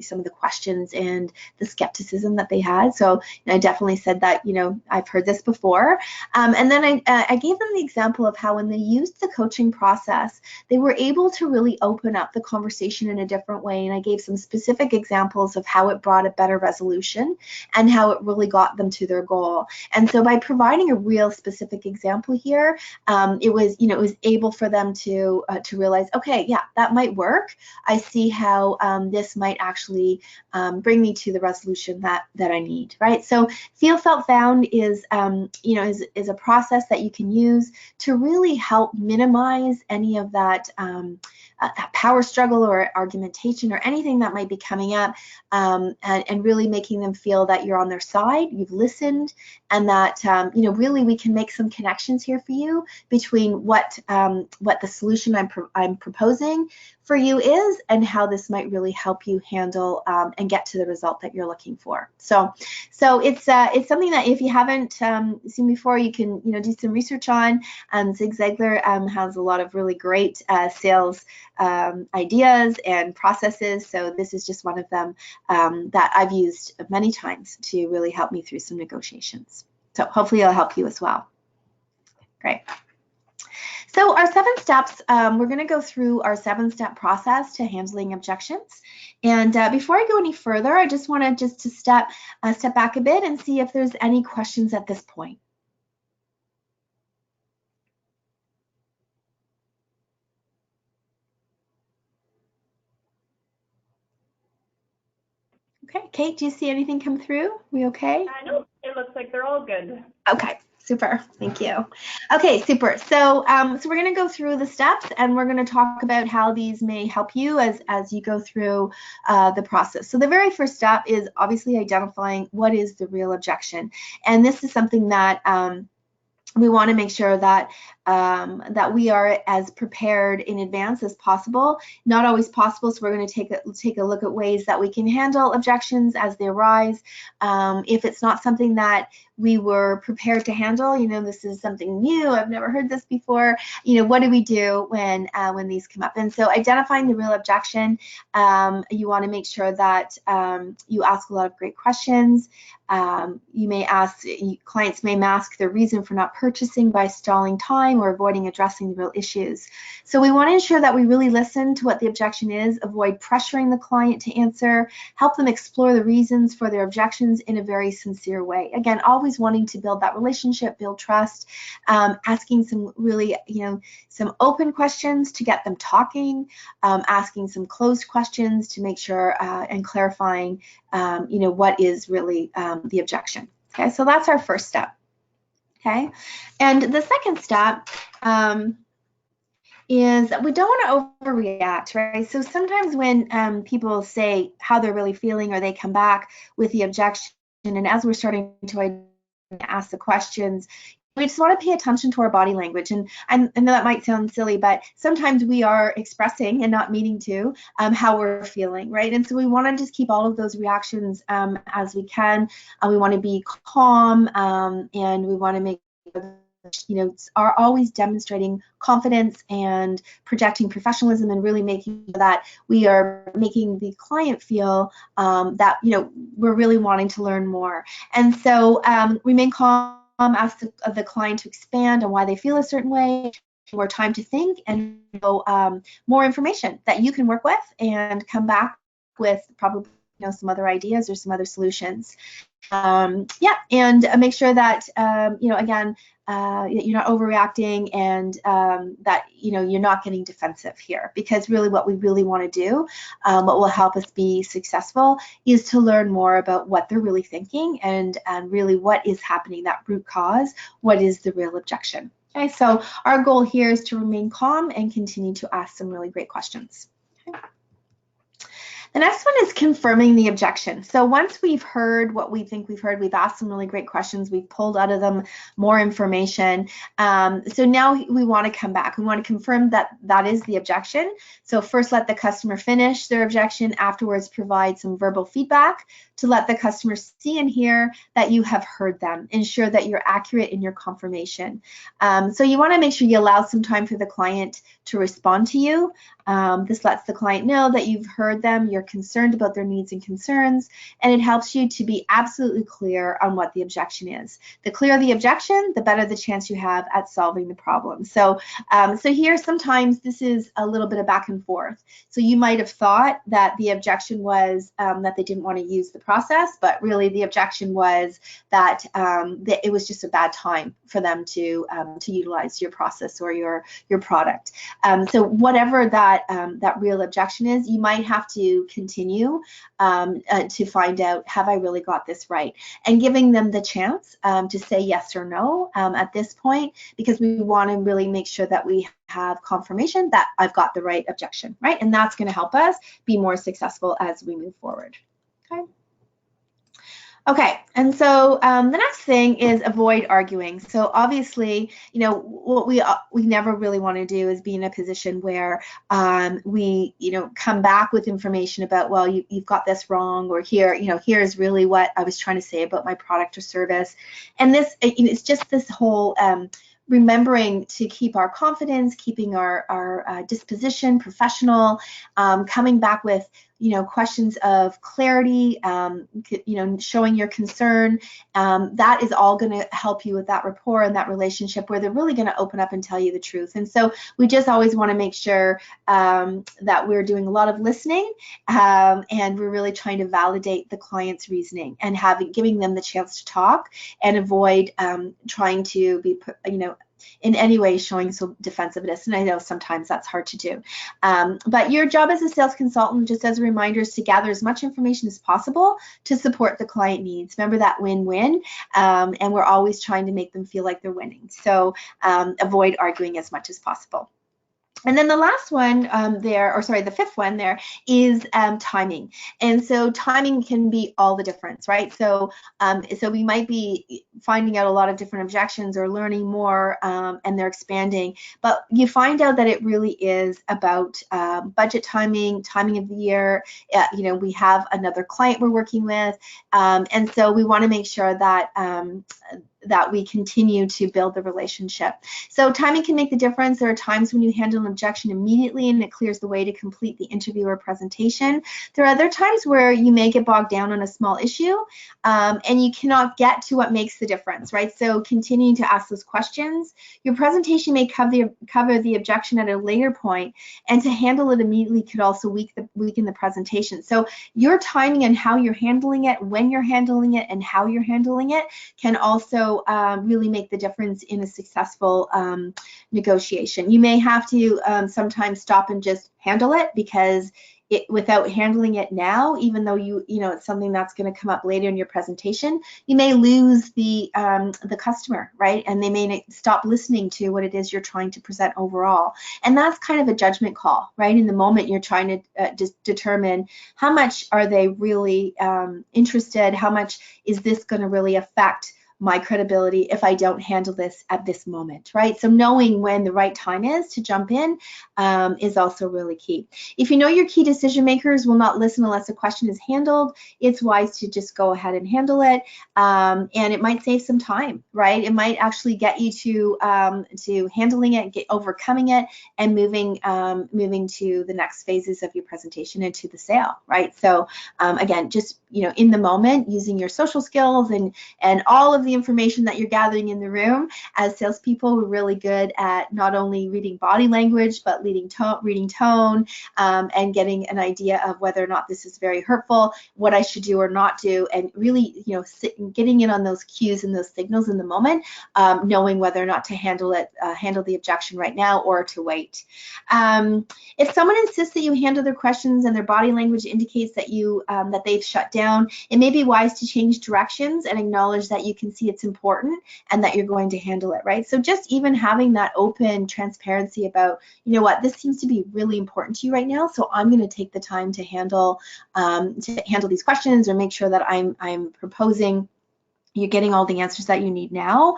some of the questions and the skepticism that they had. So I definitely said that, you know, I've heard this before. And then I gave them the example of how when they used the coaching process, they were able to really open up the conversation in a different way. And I gave some specific examples of how it brought a better resolution and how it really got them to their goal. And so by providing a real specific example here, it was able for them to realize, okay, yeah, that might work. I see how this might actually bring me to the resolution that I need, right? So feel, felt, found is is a process that you can use to really help minimize any of that power struggle or argumentation or anything that might be coming up, and really making them feel that you're on their side, you've listened, and that really we can make some connections here for you between what the solution I'm proposing for you is and how this might really help you handle and get to the result that you're looking for. So it's something that if you haven't seen before, you can do some research on. Zig Ziglar has a lot of really great sales ideas and processes. So this is just one of them that I've used many times to really help me through some negotiations. So hopefully it'll help you as well. Great. So our 7 steps, we're going to go through our 7-step process to handling objections. And before I go any further, I just want to step back a bit and see if there's any questions at this point. Okay, Kate, do you see anything come through? We okay? No, it looks like they're all good. Okay, super. Thank you. Okay, super. So we're going to go through the steps, and we're going to talk about how these may help you as you go through the process. So the very first step is obviously identifying what is the real objection, and this is something that we want to make sure that that we are as prepared in advance as possible. Not always possible, so we're going to take a look at ways that we can handle objections as they arise. If it's not something that we were prepared to handle, this is something new, I've never heard this before, what do we do when these come up? And so identifying the real objection, you want to make sure that you ask a lot of great questions. Clients may mask their reason for not purchasing by stalling time or avoiding addressing the real issues. So we want to ensure that we really listen to what the objection is, avoid pressuring the client to answer, help them explore the reasons for their objections in a very sincere way. Again, always wanting to build that relationship, build trust, asking some really, some open questions to get them talking, asking some closed questions to make sure and clarifying, what is really the objection. Okay, so that's our first step. Okay, and the second step is that we don't want to overreact, right? So sometimes when people say how they're really feeling or they come back with the objection, and as we're starting to ask the questions, we just want to pay attention to our body language. And I know that might sound silly, but sometimes we are expressing and not meaning to how we're feeling, right? And so we want to just keep all of those reactions as we can. We want to be calm, and we want to make are always demonstrating confidence and projecting professionalism and really making that we are making the client feel that we're really wanting to learn more. And so remain calm, ask the client to expand on why they feel a certain way, more time to think, and more information that you can work with and come back with probably some other ideas or some other solutions. And make sure that again, you're not overreacting, and that you're not getting defensive here. Because really, what we really want to do, what will help us be successful, is to learn more about what they're really thinking and really what is happening, that root cause. What is the real objection? Okay, so our goal here is to remain calm and continue to ask some really great questions. Okay. The next one is confirming the objection. So once we've heard what we think we've heard, we've asked some really great questions, we've pulled out of them more information. So now we want to come back. We want to confirm that that is the objection. So first let the customer finish their objection, afterwards provide some verbal feedback to let the customer see and hear that you have heard them. Ensure that you're accurate in your confirmation. So you want to make sure you allow some time for the client to respond to you. This lets the client know that you've heard them, you're concerned about their needs and concerns, and it helps you to be absolutely clear on what the objection is. The clearer the objection, the better the chance you have at solving the problem. So, so here sometimes this is a little bit of back and forth. So you might have thought that the objection was that they didn't want to use the process, but really the objection was that, that it was just a bad time for them to utilize your process or your product. So whatever that real objection is, you might have to continue to find out, have I really got this right? And giving them the chance to say yes or no at this point, because we want to really make sure that we have confirmation that I've got the right objection, right? And that's going to help us be more successful as we move forward. Okay. Okay, and so the next thing is avoid arguing. So obviously, what we never really want to do is be in a position where we, come back with information about, well, you've got this wrong, or here's really what I was trying to say about my product or service. And this, it's just this whole remembering to keep our confidence, keeping our disposition professional, coming back with questions of clarity, showing your concern. That is all going to help you with that rapport and that relationship where they're really going to open up and tell you the truth. And so we just always want to make sure that we're doing a lot of listening, and we're really trying to validate the client's reasoning and giving them the chance to talk, and avoid trying to be, in any way showing so defensiveness. And I know sometimes that's hard to do. But your job as a sales consultant, just as a reminder, is to gather as much information as possible to support the client needs. Remember that win-win, and we're always trying to make them feel like they're winning. So avoid arguing as much as possible. And then the last one the fifth one there is timing. And so timing can be all the difference, right? So so we might be finding out a lot of different objections or learning more, and they're expanding, but you find out that it really is about budget timing of the year. We have another client we're working with, and so we want to make sure that that we continue to build the relationship. So timing can make the difference. There are times when you handle an objection immediately and it clears the way to complete the interview or presentation. There are other times where you may get bogged down on a small issue, and you cannot get to what makes the difference, right? So continuing to ask those questions. Your presentation may cover the objection at a later point, and to handle it immediately could also weaken the presentation. So your timing and how you're handling it, when you're handling it, and how you're handling it can also really make the difference in a successful negotiation. You may have to sometimes stop and just handle it, because without handling it now, even though it's something that's going to come up later in your presentation, you may lose the customer, right? And they may stop listening to what it is you're trying to present overall. And that's kind of a judgment call, right? In the moment, you're trying to determine how much are they really interested, how much is this going to really affect my credibility if I don't handle this at this moment, right? So knowing when the right time is to jump in is also really key. If you know your key decision makers will not listen unless a question is handled, it's wise to just go ahead and handle it, and it might save some time, right? It might actually get you to handling it, overcoming it, and moving to the next phases of your presentation and to the sale, right? So again, just in the moment, using your social skills and all of the the information that you're gathering in the room. As salespeople, we're really good at not only reading body language, but reading tone, and getting an idea of whether or not this is very hurtful, what I should do or not do, and really, getting in on those cues and those signals in the moment, knowing whether or not to handle the objection right now or to wait. If someone insists that you handle their questions and their body language indicates that that they've shut down, it may be wise to change directions and acknowledge that you can see it's important and that you're going to handle it, right? So just even having that open transparency about, you know what, this seems to be really important to you right now, so I'm going to take the time to handle these questions, or make sure that I'm proposing you're getting all the answers that you need now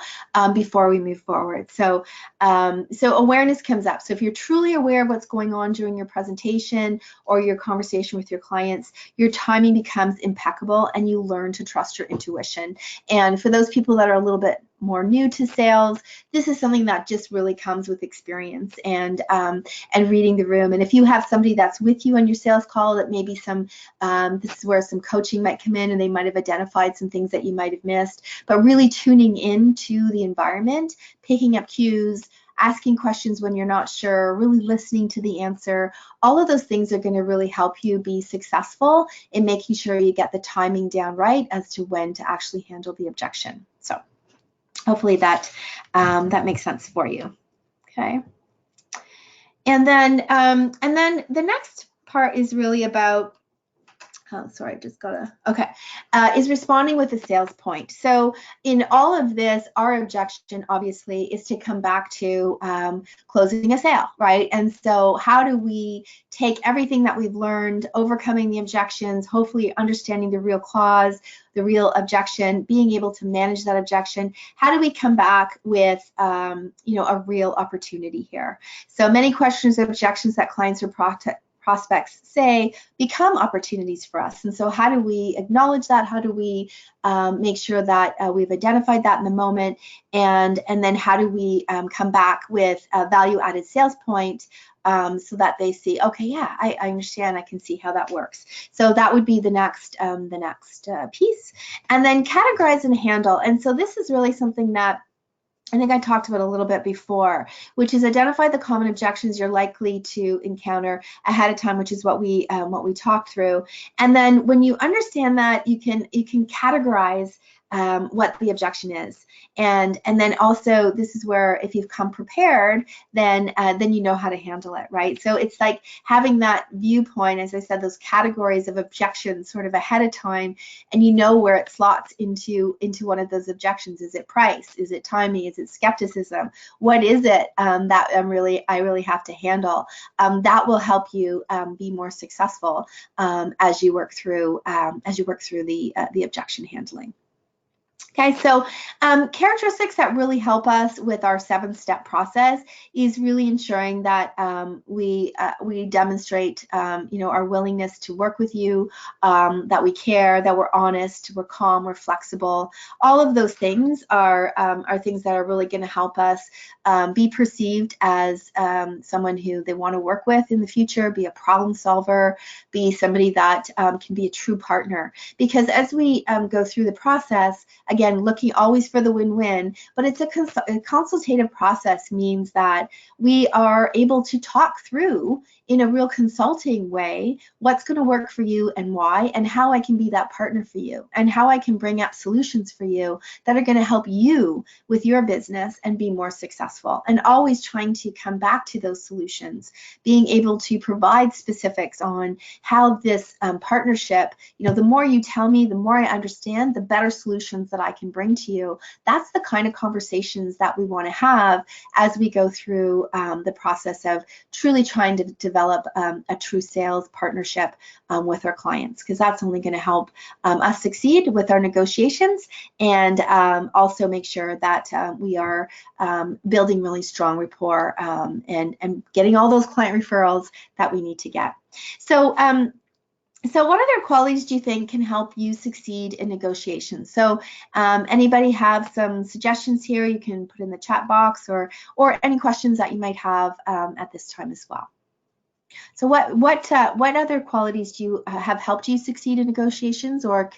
before we move forward. So awareness comes up. So if you're truly aware of what's going on during your presentation or your conversation with your clients, your timing becomes impeccable and you learn to trust your intuition. And for those people that are a little bit more new to sales, this is something that just really comes with experience and reading the room. And if you have somebody that's with you on your sales call, that maybe this is where some coaching might come in, and they might have identified some things that you might have missed, but really tuning into the environment, picking up cues, asking questions when you're not sure, really listening to the answer. All of those things are going to really help you be successful in making sure you get the timing down right as to when to actually handle the objection. So hopefully that makes sense for you. Okay. And then the next part is really about, is responding with a sales point. So in all of this, our objection obviously is to come back to closing a sale, right? And so how do we take everything that we've learned, overcoming the objections, hopefully understanding the real cause, the real objection, being able to manage that objection? How do we come back with a real opportunity here? So many questions and objections that clients or prospects say become opportunities for us. And so how do we acknowledge that? How do we make sure that we've identified that in the moment? And then how do we come back with a value-added sales point so that they see, okay, yeah, I understand, I can see how that works. So that would be the next piece. And then categorize and handle. And so this is really something that I think I talked about a little bit before, which is identify the common objections you're likely to encounter ahead of time, which is what we talked through. And then when you understand that, you can categorize what the objection is, and then also this is where if you've come prepared, then you know how to handle it, right? So it's like having that viewpoint, as I said, those categories of objections sort of ahead of time, and you know where it slots into one of those objections. Is it price? Is it timing? Is it skepticism? What is it that I really have to handle? That will help you be more successful as you work through the objection handling. Okay, so characteristics that really help us with our 7-step process is really ensuring that we demonstrate, our willingness to work with you, that we care, that we're honest, we're calm, we're flexible. All of those things are things that are really going to help us be perceived as someone who they want to work with in the future, be a problem solver, be somebody that can be a true partner. Because as we go through the process, again, looking always for the win-win, but it's a consultative process, means that we are able to talk through in a real consulting way what's going to work for you and why, and how I can be that partner for you, and how I can bring up solutions for you that are going to help you with your business and be more successful. And always trying to come back to those solutions, being able to provide specifics on how this partnership, the more you tell me, the more I understand, the better solutions that I can bring to you. That's the kind of conversations that we want to have as we go through the process of truly trying to develop a true sales partnership with our clients, because that's only going to help us succeed with our negotiations, and also make sure that we are building really strong rapport and getting all those client referrals that we need to get. So what other qualities do you think can help you succeed in negotiations? So anybody have some suggestions here? You can put in the chat box, or any questions that you might have at this time as well. So what other qualities do you have helped you succeed in negotiations, or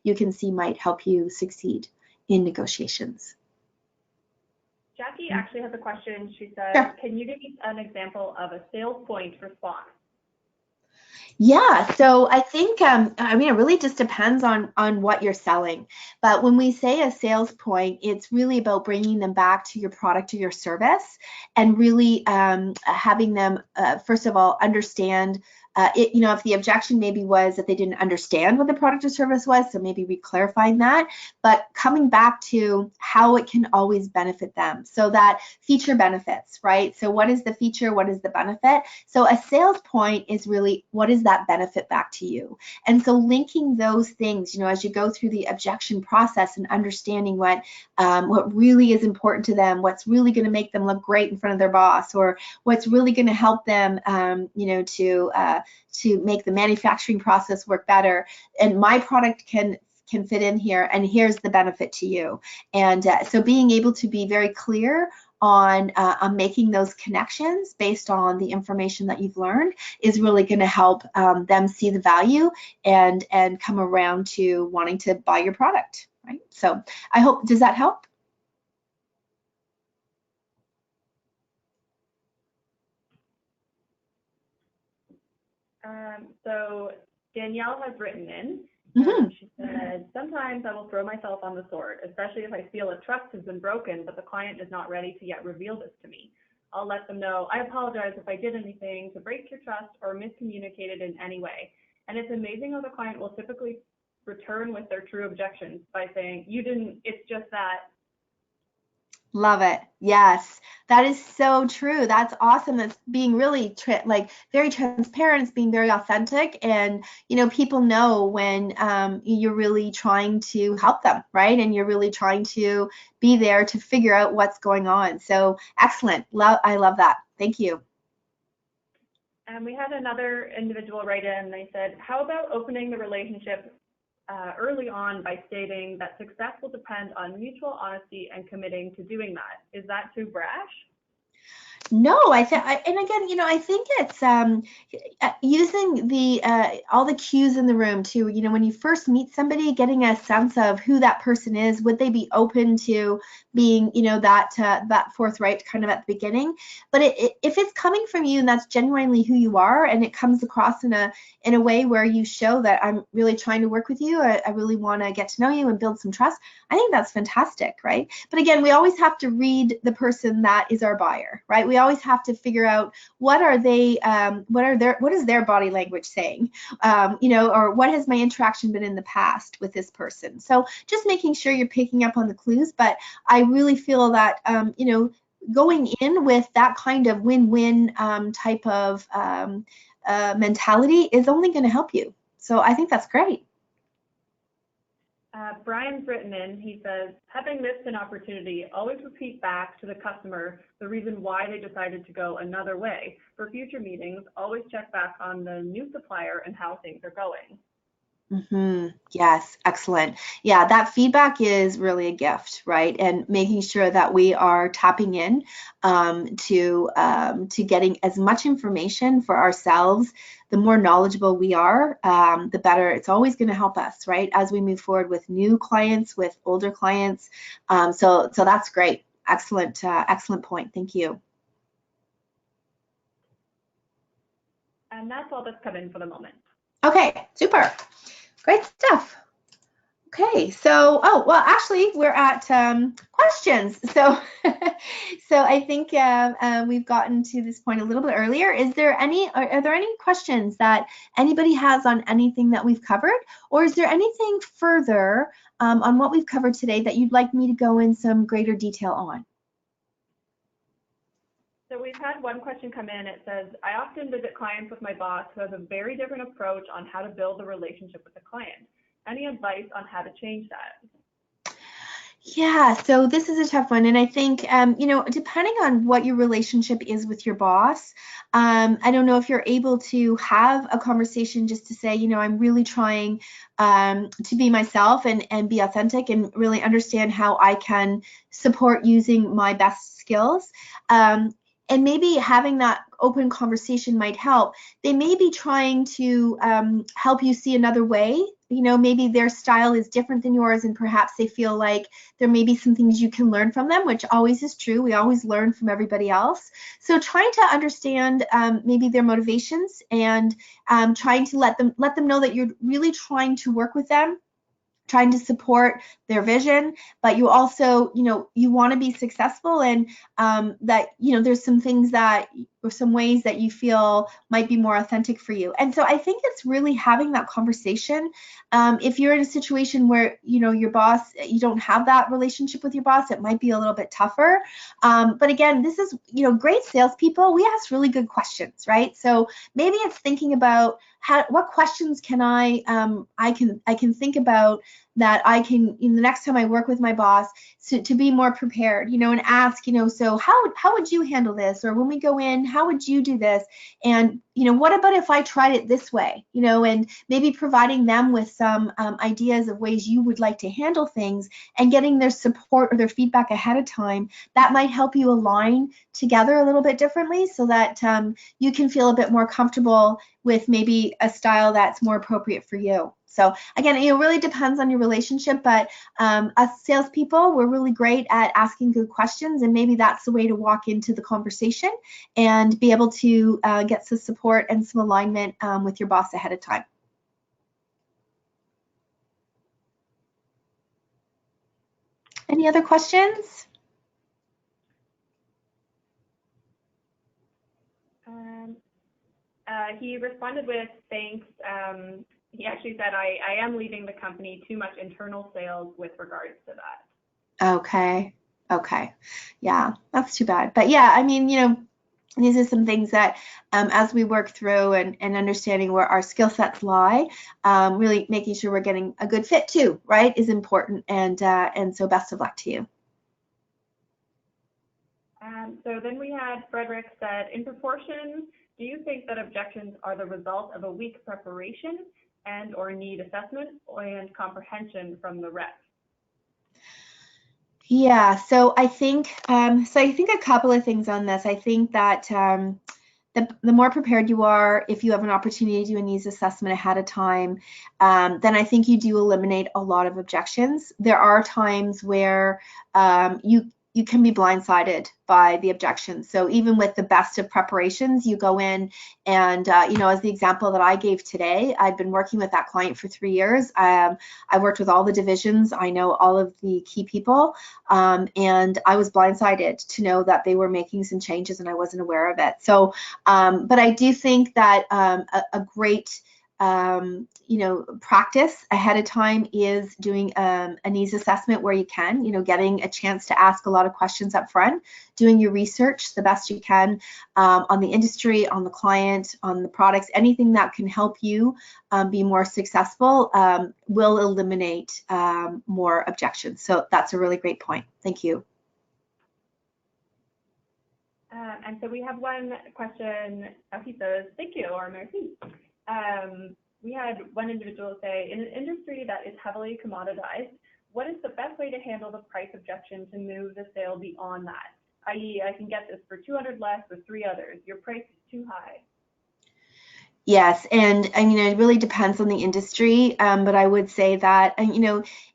you can see might help you succeed in negotiations. Jackie actually has a question. She says, Sure. Can you give me an example of a sales point response? Yeah, so I think, I mean, it really just depends on what you're selling. But when we say a sales point, it's really about bringing them back to your product or your service and really having them, first of all, understand it, you know, if the objection maybe was that they didn't understand what the product or service was, so maybe re-clarifying that, but coming back to how it can always benefit them. So that feature benefits, right? So what is the feature? What is the benefit? So a sales point is really, what is that benefit back to you? And so linking those things, you know, as you go through the objection process and understanding what really is important to them, what's really going to make them look great in front of their boss, or what's really going to help them, you know, to make the manufacturing process work better. And my product can fit in here, and here's the benefit to you. And so being able to be very clear on making those connections based on the information that you've learned is really going to help them see the value and come around to wanting to buy your product, right? So I hope, does that help? So Danielle has written in. She said, sometimes I will throw myself on the sword, especially if I feel a trust has been broken, but the client is not ready to yet reveal this to me. I'll let them know, I apologize if I did anything to break your trust or miscommunicated in any way. And it's amazing how the client will typically return with their true objections by saying, you didn't, it's just that. Love it. Yes, that is so true. That's awesome. That's being really like very transparent. It's being very authentic, and you know, people know when you're really trying to help them, right? And you're really trying to be there to figure out what's going on. So excellent. I love that. Thank you. And we had another individual write in. They said, how about opening the relationship early on by stating that success will depend on mutual honesty and committing to doing that. Is that too brash? No, and again, you know, I think it's using the all the cues in the room too. You know, when you first meet somebody, getting a sense of who that person is. Would they be open to being, you know, that forthright kind of at the beginning? But if it's coming from you and that's genuinely who you are, and it comes across in a way where you show that I'm really trying to work with you, I really want to get to know you and build some trust, I think that's fantastic, right? But again, we always have to read the person that is our buyer, right? We always have to figure out what is their body language saying, you know, or what has my interaction been in the past with this person. So just making sure you're picking up on the clues. But I really feel that, you know, going in with that kind of win-win type of mentality is only going to help you. So I think that's great. Brian's written in, he says, having missed an opportunity, always repeat back to the customer the reason why they decided to go another way. For future meetings, always check back on the new supplier and how things are going. Yes, excellent. Yeah, that feedback is really a gift, right? And making sure that we are tapping in to getting as much information for ourselves. The more knowledgeable we are, the better. It's always going to help us, right? As we move forward with new clients, with older clients. So that's great. Excellent, excellent point. Thank you. And that's all that's come in for the moment. Okay, super. Great stuff. Okay, so, oh, well, actually, we're at questions. So I think we've gotten to this point a little bit earlier. Are there any questions that anybody has on anything that we've covered? Or is there anything further on what we've covered today that you'd like me to go in some greater detail on? So we've had one question come in. It says, I often visit clients with my boss who has a very different approach on how to build a relationship with the client. Any advice on how to change that? Yeah, so this is a tough one. And I think, you know, depending on what your relationship is with your boss, I don't know if you're able to have a conversation just to say, you know, I'm really trying to be myself and be authentic and really understand how I can support using my best skills. And maybe having that open conversation might help. They may be trying to help you see another way maybe their style is different than yours, and perhaps they feel like there may be some things you can learn from them, which always is true. We always learn from everybody else. So trying to understand maybe their motivations, and trying to let them know that you're really trying to work with them, trying to support their vision, but you also, you want to be successful, and that, there's some things that, or some ways that you feel might be more authentic for you. And so I think it's really having that conversation. If you're in a situation where, your boss, you don't have that relationship with your boss, it might be a little bit tougher. But again, this is, great salespeople, we ask really good questions, right? So maybe it's thinking about what questions can I can think about that I can, the next time I work with my boss, to be more prepared, and ask, so how would you handle this? Or when we go in, how would you do this? And, what about if I tried it this way? And maybe providing them with some ideas of ways you would like to handle things, and getting their support or their feedback ahead of time. That might help you align together a little bit differently, so that you can feel a bit more comfortable with maybe a style that's more appropriate for you. So again, it really depends on your relationship, but us salespeople, we're really great at asking good questions, and maybe that's the way to walk into the conversation and be able to get some support and some alignment with your boss ahead of time. Any other questions? He responded with thanks. He actually said, I am leaving the company, too much internal sales with regards to that. Okay. Yeah, that's too bad. But yeah, I mean, these are some things that as we work through and understanding where our skill sets lie, really making sure we're getting a good fit too, right, is important. And so best of luck to you. So then we had Frederick said, in proportion, do you think that objections are the result of a weak preparation and or need assessment and comprehension from the rep? Yeah, so I think a couple of things on this. I think that the more prepared you are, if you have an opportunity to do a needs assessment ahead of time, then I think you do eliminate a lot of objections. There are times where you can be blindsided by the objections. So even with the best of preparations, you go in and, as the example that I gave today, I've been working with that client for 3 years. I worked with all the divisions. I know all of the key people, and I was blindsided to know that they were making some changes and I wasn't aware of it. So, but I do think that a great practice ahead of time is doing a needs assessment where you can, getting a chance to ask a lot of questions up front, doing your research the best you can on the industry, on the client, on the products, anything that can help you be more successful will eliminate more objections. So that's a really great point. Thank you. And so we have one question. He says, thank you, or merci. We had one individual say, in an industry that is heavily commoditized, what is the best way to handle the price objection to move the sale beyond that? I.e., I can get this for 200 less with 3 others. Your price is too high. Yes, and it really depends on the industry, but I would say that,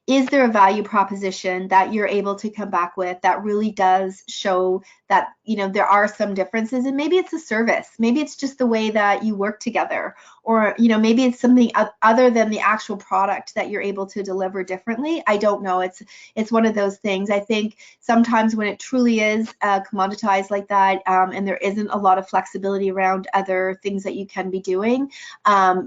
is there a value proposition that you're able to come back with that really does show that, there are some differences, and maybe it's a service, maybe it's just the way that you work together, or, maybe it's something other than the actual product that you're able to deliver differently. I don't know. It's one of those things. I think sometimes when it truly is commoditized like that, and there isn't a lot of flexibility around other things that you can be doing,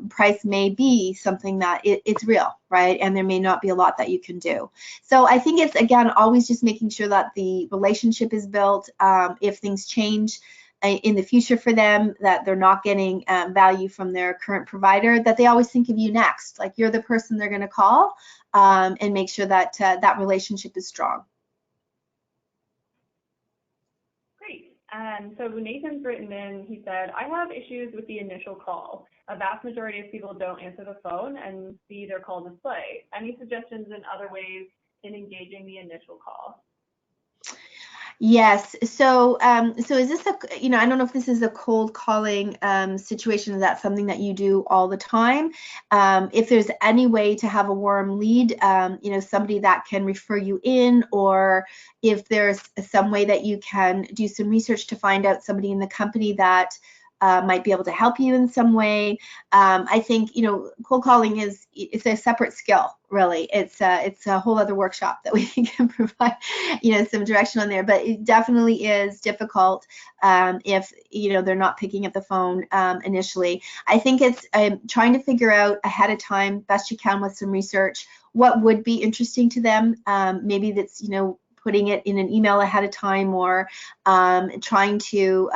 price may be something that it's real, right? And there may not be a lot that you can do. So I think it's, again, always just making sure that the relationship is built. If things change in the future for them, that they're not getting value from their current provider, that they always think of you next. Like you're the person they're going to call, and make sure that that relationship is strong. Great. So Nathan's written in, he said, I have issues with the initial call. A vast majority of people don't answer the phone and see their call display. Any suggestions in other ways in engaging the initial call? Yes. So, so is this I don't know if this is a cold calling situation. Is that something that you do all the time? If there's any way to have a warm lead, somebody that can refer you in, or if there's some way that you can do some research to find out somebody in the company that might be able to help you in some way. I think, cold calling it's a separate skill, really. It's a whole other workshop that we can provide, some direction on there, but it definitely is difficult if, they're not picking up the phone initially. I think it's trying to figure out ahead of time, best you can with some research, what would be interesting to them. Maybe that's, putting it in an email ahead of time, or trying to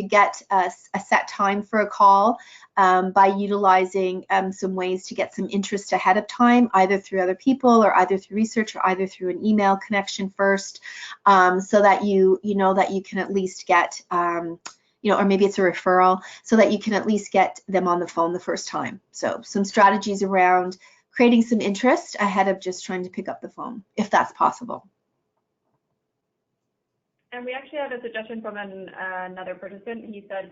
get a set time for a call by utilizing some ways to get some interest ahead of time, either through other people, or either through research, or either through an email connection first, so that you know that you can at least get or maybe it's a referral, so that you can at least get them on the phone the first time. So some strategies around creating some interest ahead of just trying to pick up the phone, if that's possible. And we actually had a suggestion from another participant. He said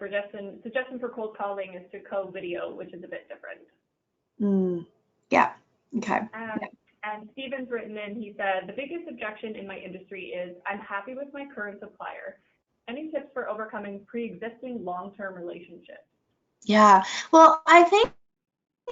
suggestion for cold calling is to co-video, which is a bit different. Yeah. Okay. And Stephen's written in. He said the biggest objection in my industry is I'm happy with my current supplier. Any tips for overcoming pre-existing long-term relationships? Yeah. Well, I think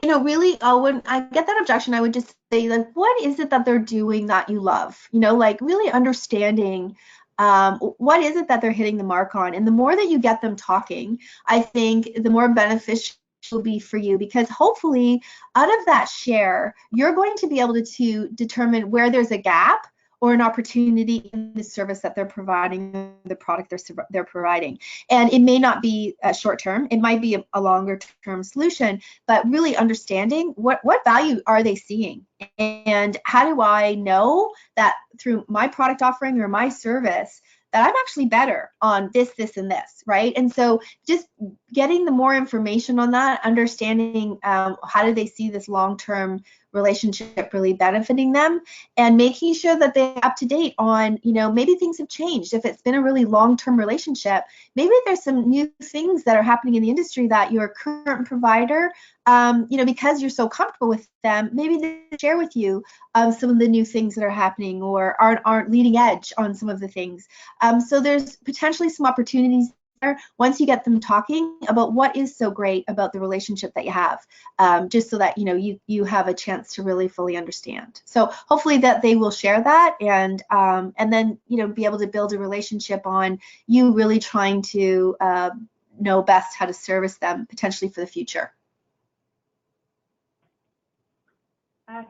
really, when I get that objection, I would just say, like, what is it that they're doing that you love? Like really understanding what is it that they're hitting the mark on. And the more that you get them talking, I think the more beneficial will be for you, because hopefully out of that share, you're going to be able to determine where there's a gap or an opportunity in the service that they're providing, the product they're providing. And it may not be short term, it might be a longer term solution, but really understanding what value are they seeing, and how do I know that through my product offering or my service that I'm actually better on this, and this, right? And so just getting the more information on that, understanding how do they see this long-term relationship really benefiting them, and making sure that they're up to date on, maybe things have changed. If it's been a really long-term relationship, maybe there's some new things that are happening in the industry that your current provider, because you're so comfortable with them, maybe they share with you some of the new things that are happening, or aren't leading edge on some of the things. So there's potentially some opportunities there once you get them talking about what is so great about the relationship that you have, just so that you have a chance to really fully understand. So hopefully that they will share that, and then be able to build a relationship on you really trying to know best how to service them potentially for the future.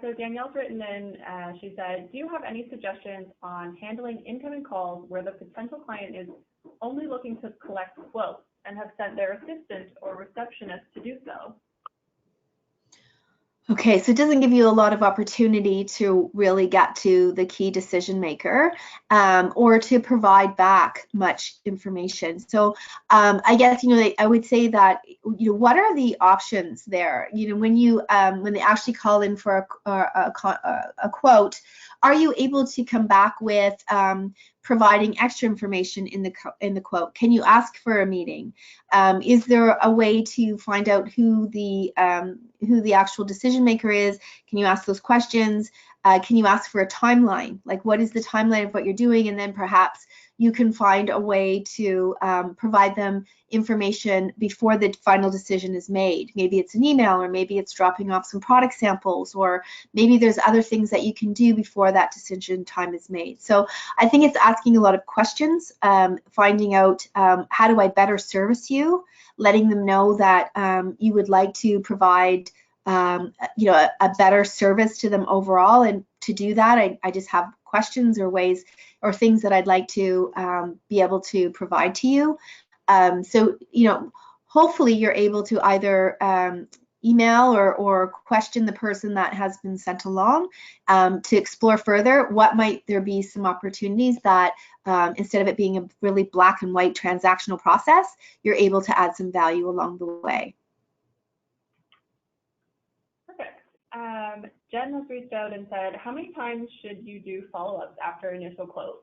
So Danielle's written in, she said, do you have any suggestions on handling incoming calls where the potential client is only looking to collect quotes and have sent their assistant or receptionist to do so? Okay, so it doesn't give you a lot of opportunity to really get to the key decision maker, or to provide back much information. So I guess I would say that what are the options there? When they actually call in for a quote, are you able to come back with providing extra information in the quote? Can you ask for a meeting? Is there a way to find out who the actual decision maker is? Can you ask those questions? Can you ask for a timeline? Like, what is the timeline of what you're doing? And then perhaps you can find a way to provide them information before the final decision is made. Maybe it's an email, or maybe it's dropping off some product samples, or maybe there's other things that you can do before that decision time is made. So I think it's asking a lot of questions, finding out how do I better service you, letting them know that you would like to provide a better service to them overall. And to do that, I just have questions or ways or things that I'd like to be able to provide to you. So hopefully you're able to either email or question the person that has been sent along to explore further what might there be some opportunities that instead of it being a really black and white transactional process, you're able to add some value along the way. Perfect. Jen has reached out and said, how many times should you do follow-ups after initial close?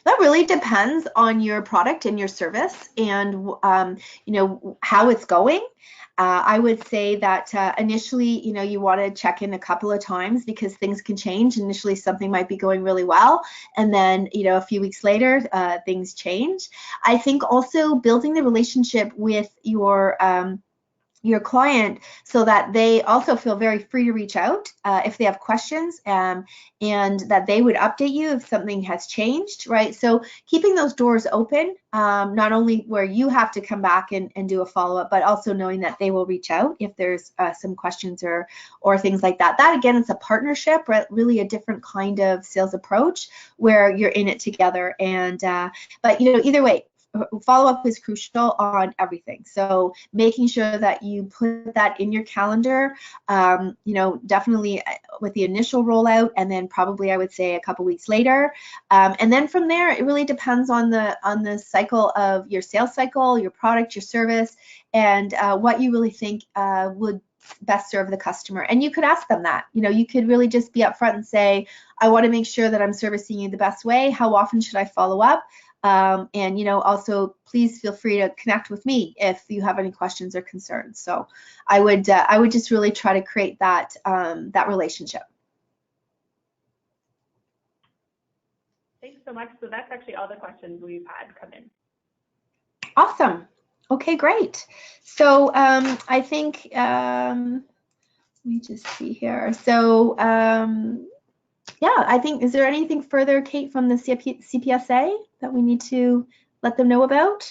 That really depends on your product and your service and you know, how it's going. I would say that initially, you know, you want to check in a couple of times because things can change. Initially, something might be going really well, and then, you know, a few weeks later, things change. I think also building the relationship with your client so that they also feel very free to reach out if they have questions, and that they would update you if something has changed, right? So keeping those doors open, not only where you have to come back and do a follow-up, but also knowing that they will reach out if there's some questions or things like that. That again, it's a partnership, right? Really a different kind of sales approach where you're in it together. And but you know, either way, follow-up is crucial on everything. So making sure that you put that in your calendar, you know, definitely with the initial rollout, and then probably I would say a couple weeks later. And then from there, it really depends on the cycle of your sales cycle, your product, your service, and what you really think would best serve the customer. And you could ask them that. You know, you could really just be upfront and say, I want to make sure that I'm servicing you the best way. How often should I follow up? And, you know, also please feel free to connect with me if you have any questions or concerns. So I would just really try to create that that relationship. Thanks so much. So that's actually all the questions we've had come in. Awesome. Okay, great. So I think let me just see here. So yeah, I think, is there anything further, Kate, from the CPSA that we need to let them know about?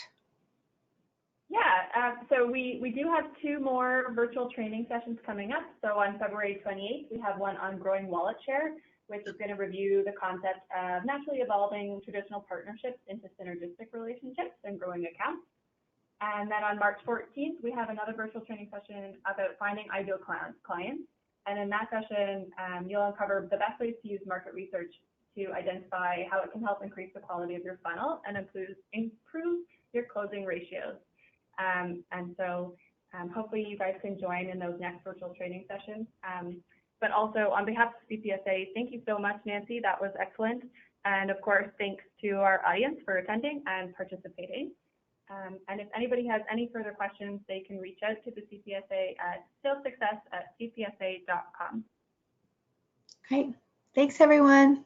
Yeah, so we do have 2 more virtual training sessions coming up. So on February 28th, we have one on growing wallet share, which is going to review the concept of naturally evolving traditional partnerships into synergistic relationships and growing accounts. And then on March 14th, we have another virtual training session about finding ideal clients. And in that session, you'll uncover the best ways to use market research to identify how it can help increase the quality of your funnel and improve your closing ratios. And so hopefully you guys can join in those next virtual training sessions. But also on behalf of CPSA, thank you so much, Nancy. That was excellent. And of course, thanks to our audience for attending and participating. And if anybody has any further questions, they can reach out to the CPSA at salessuccess@cpsa.com. Great. Thanks, everyone.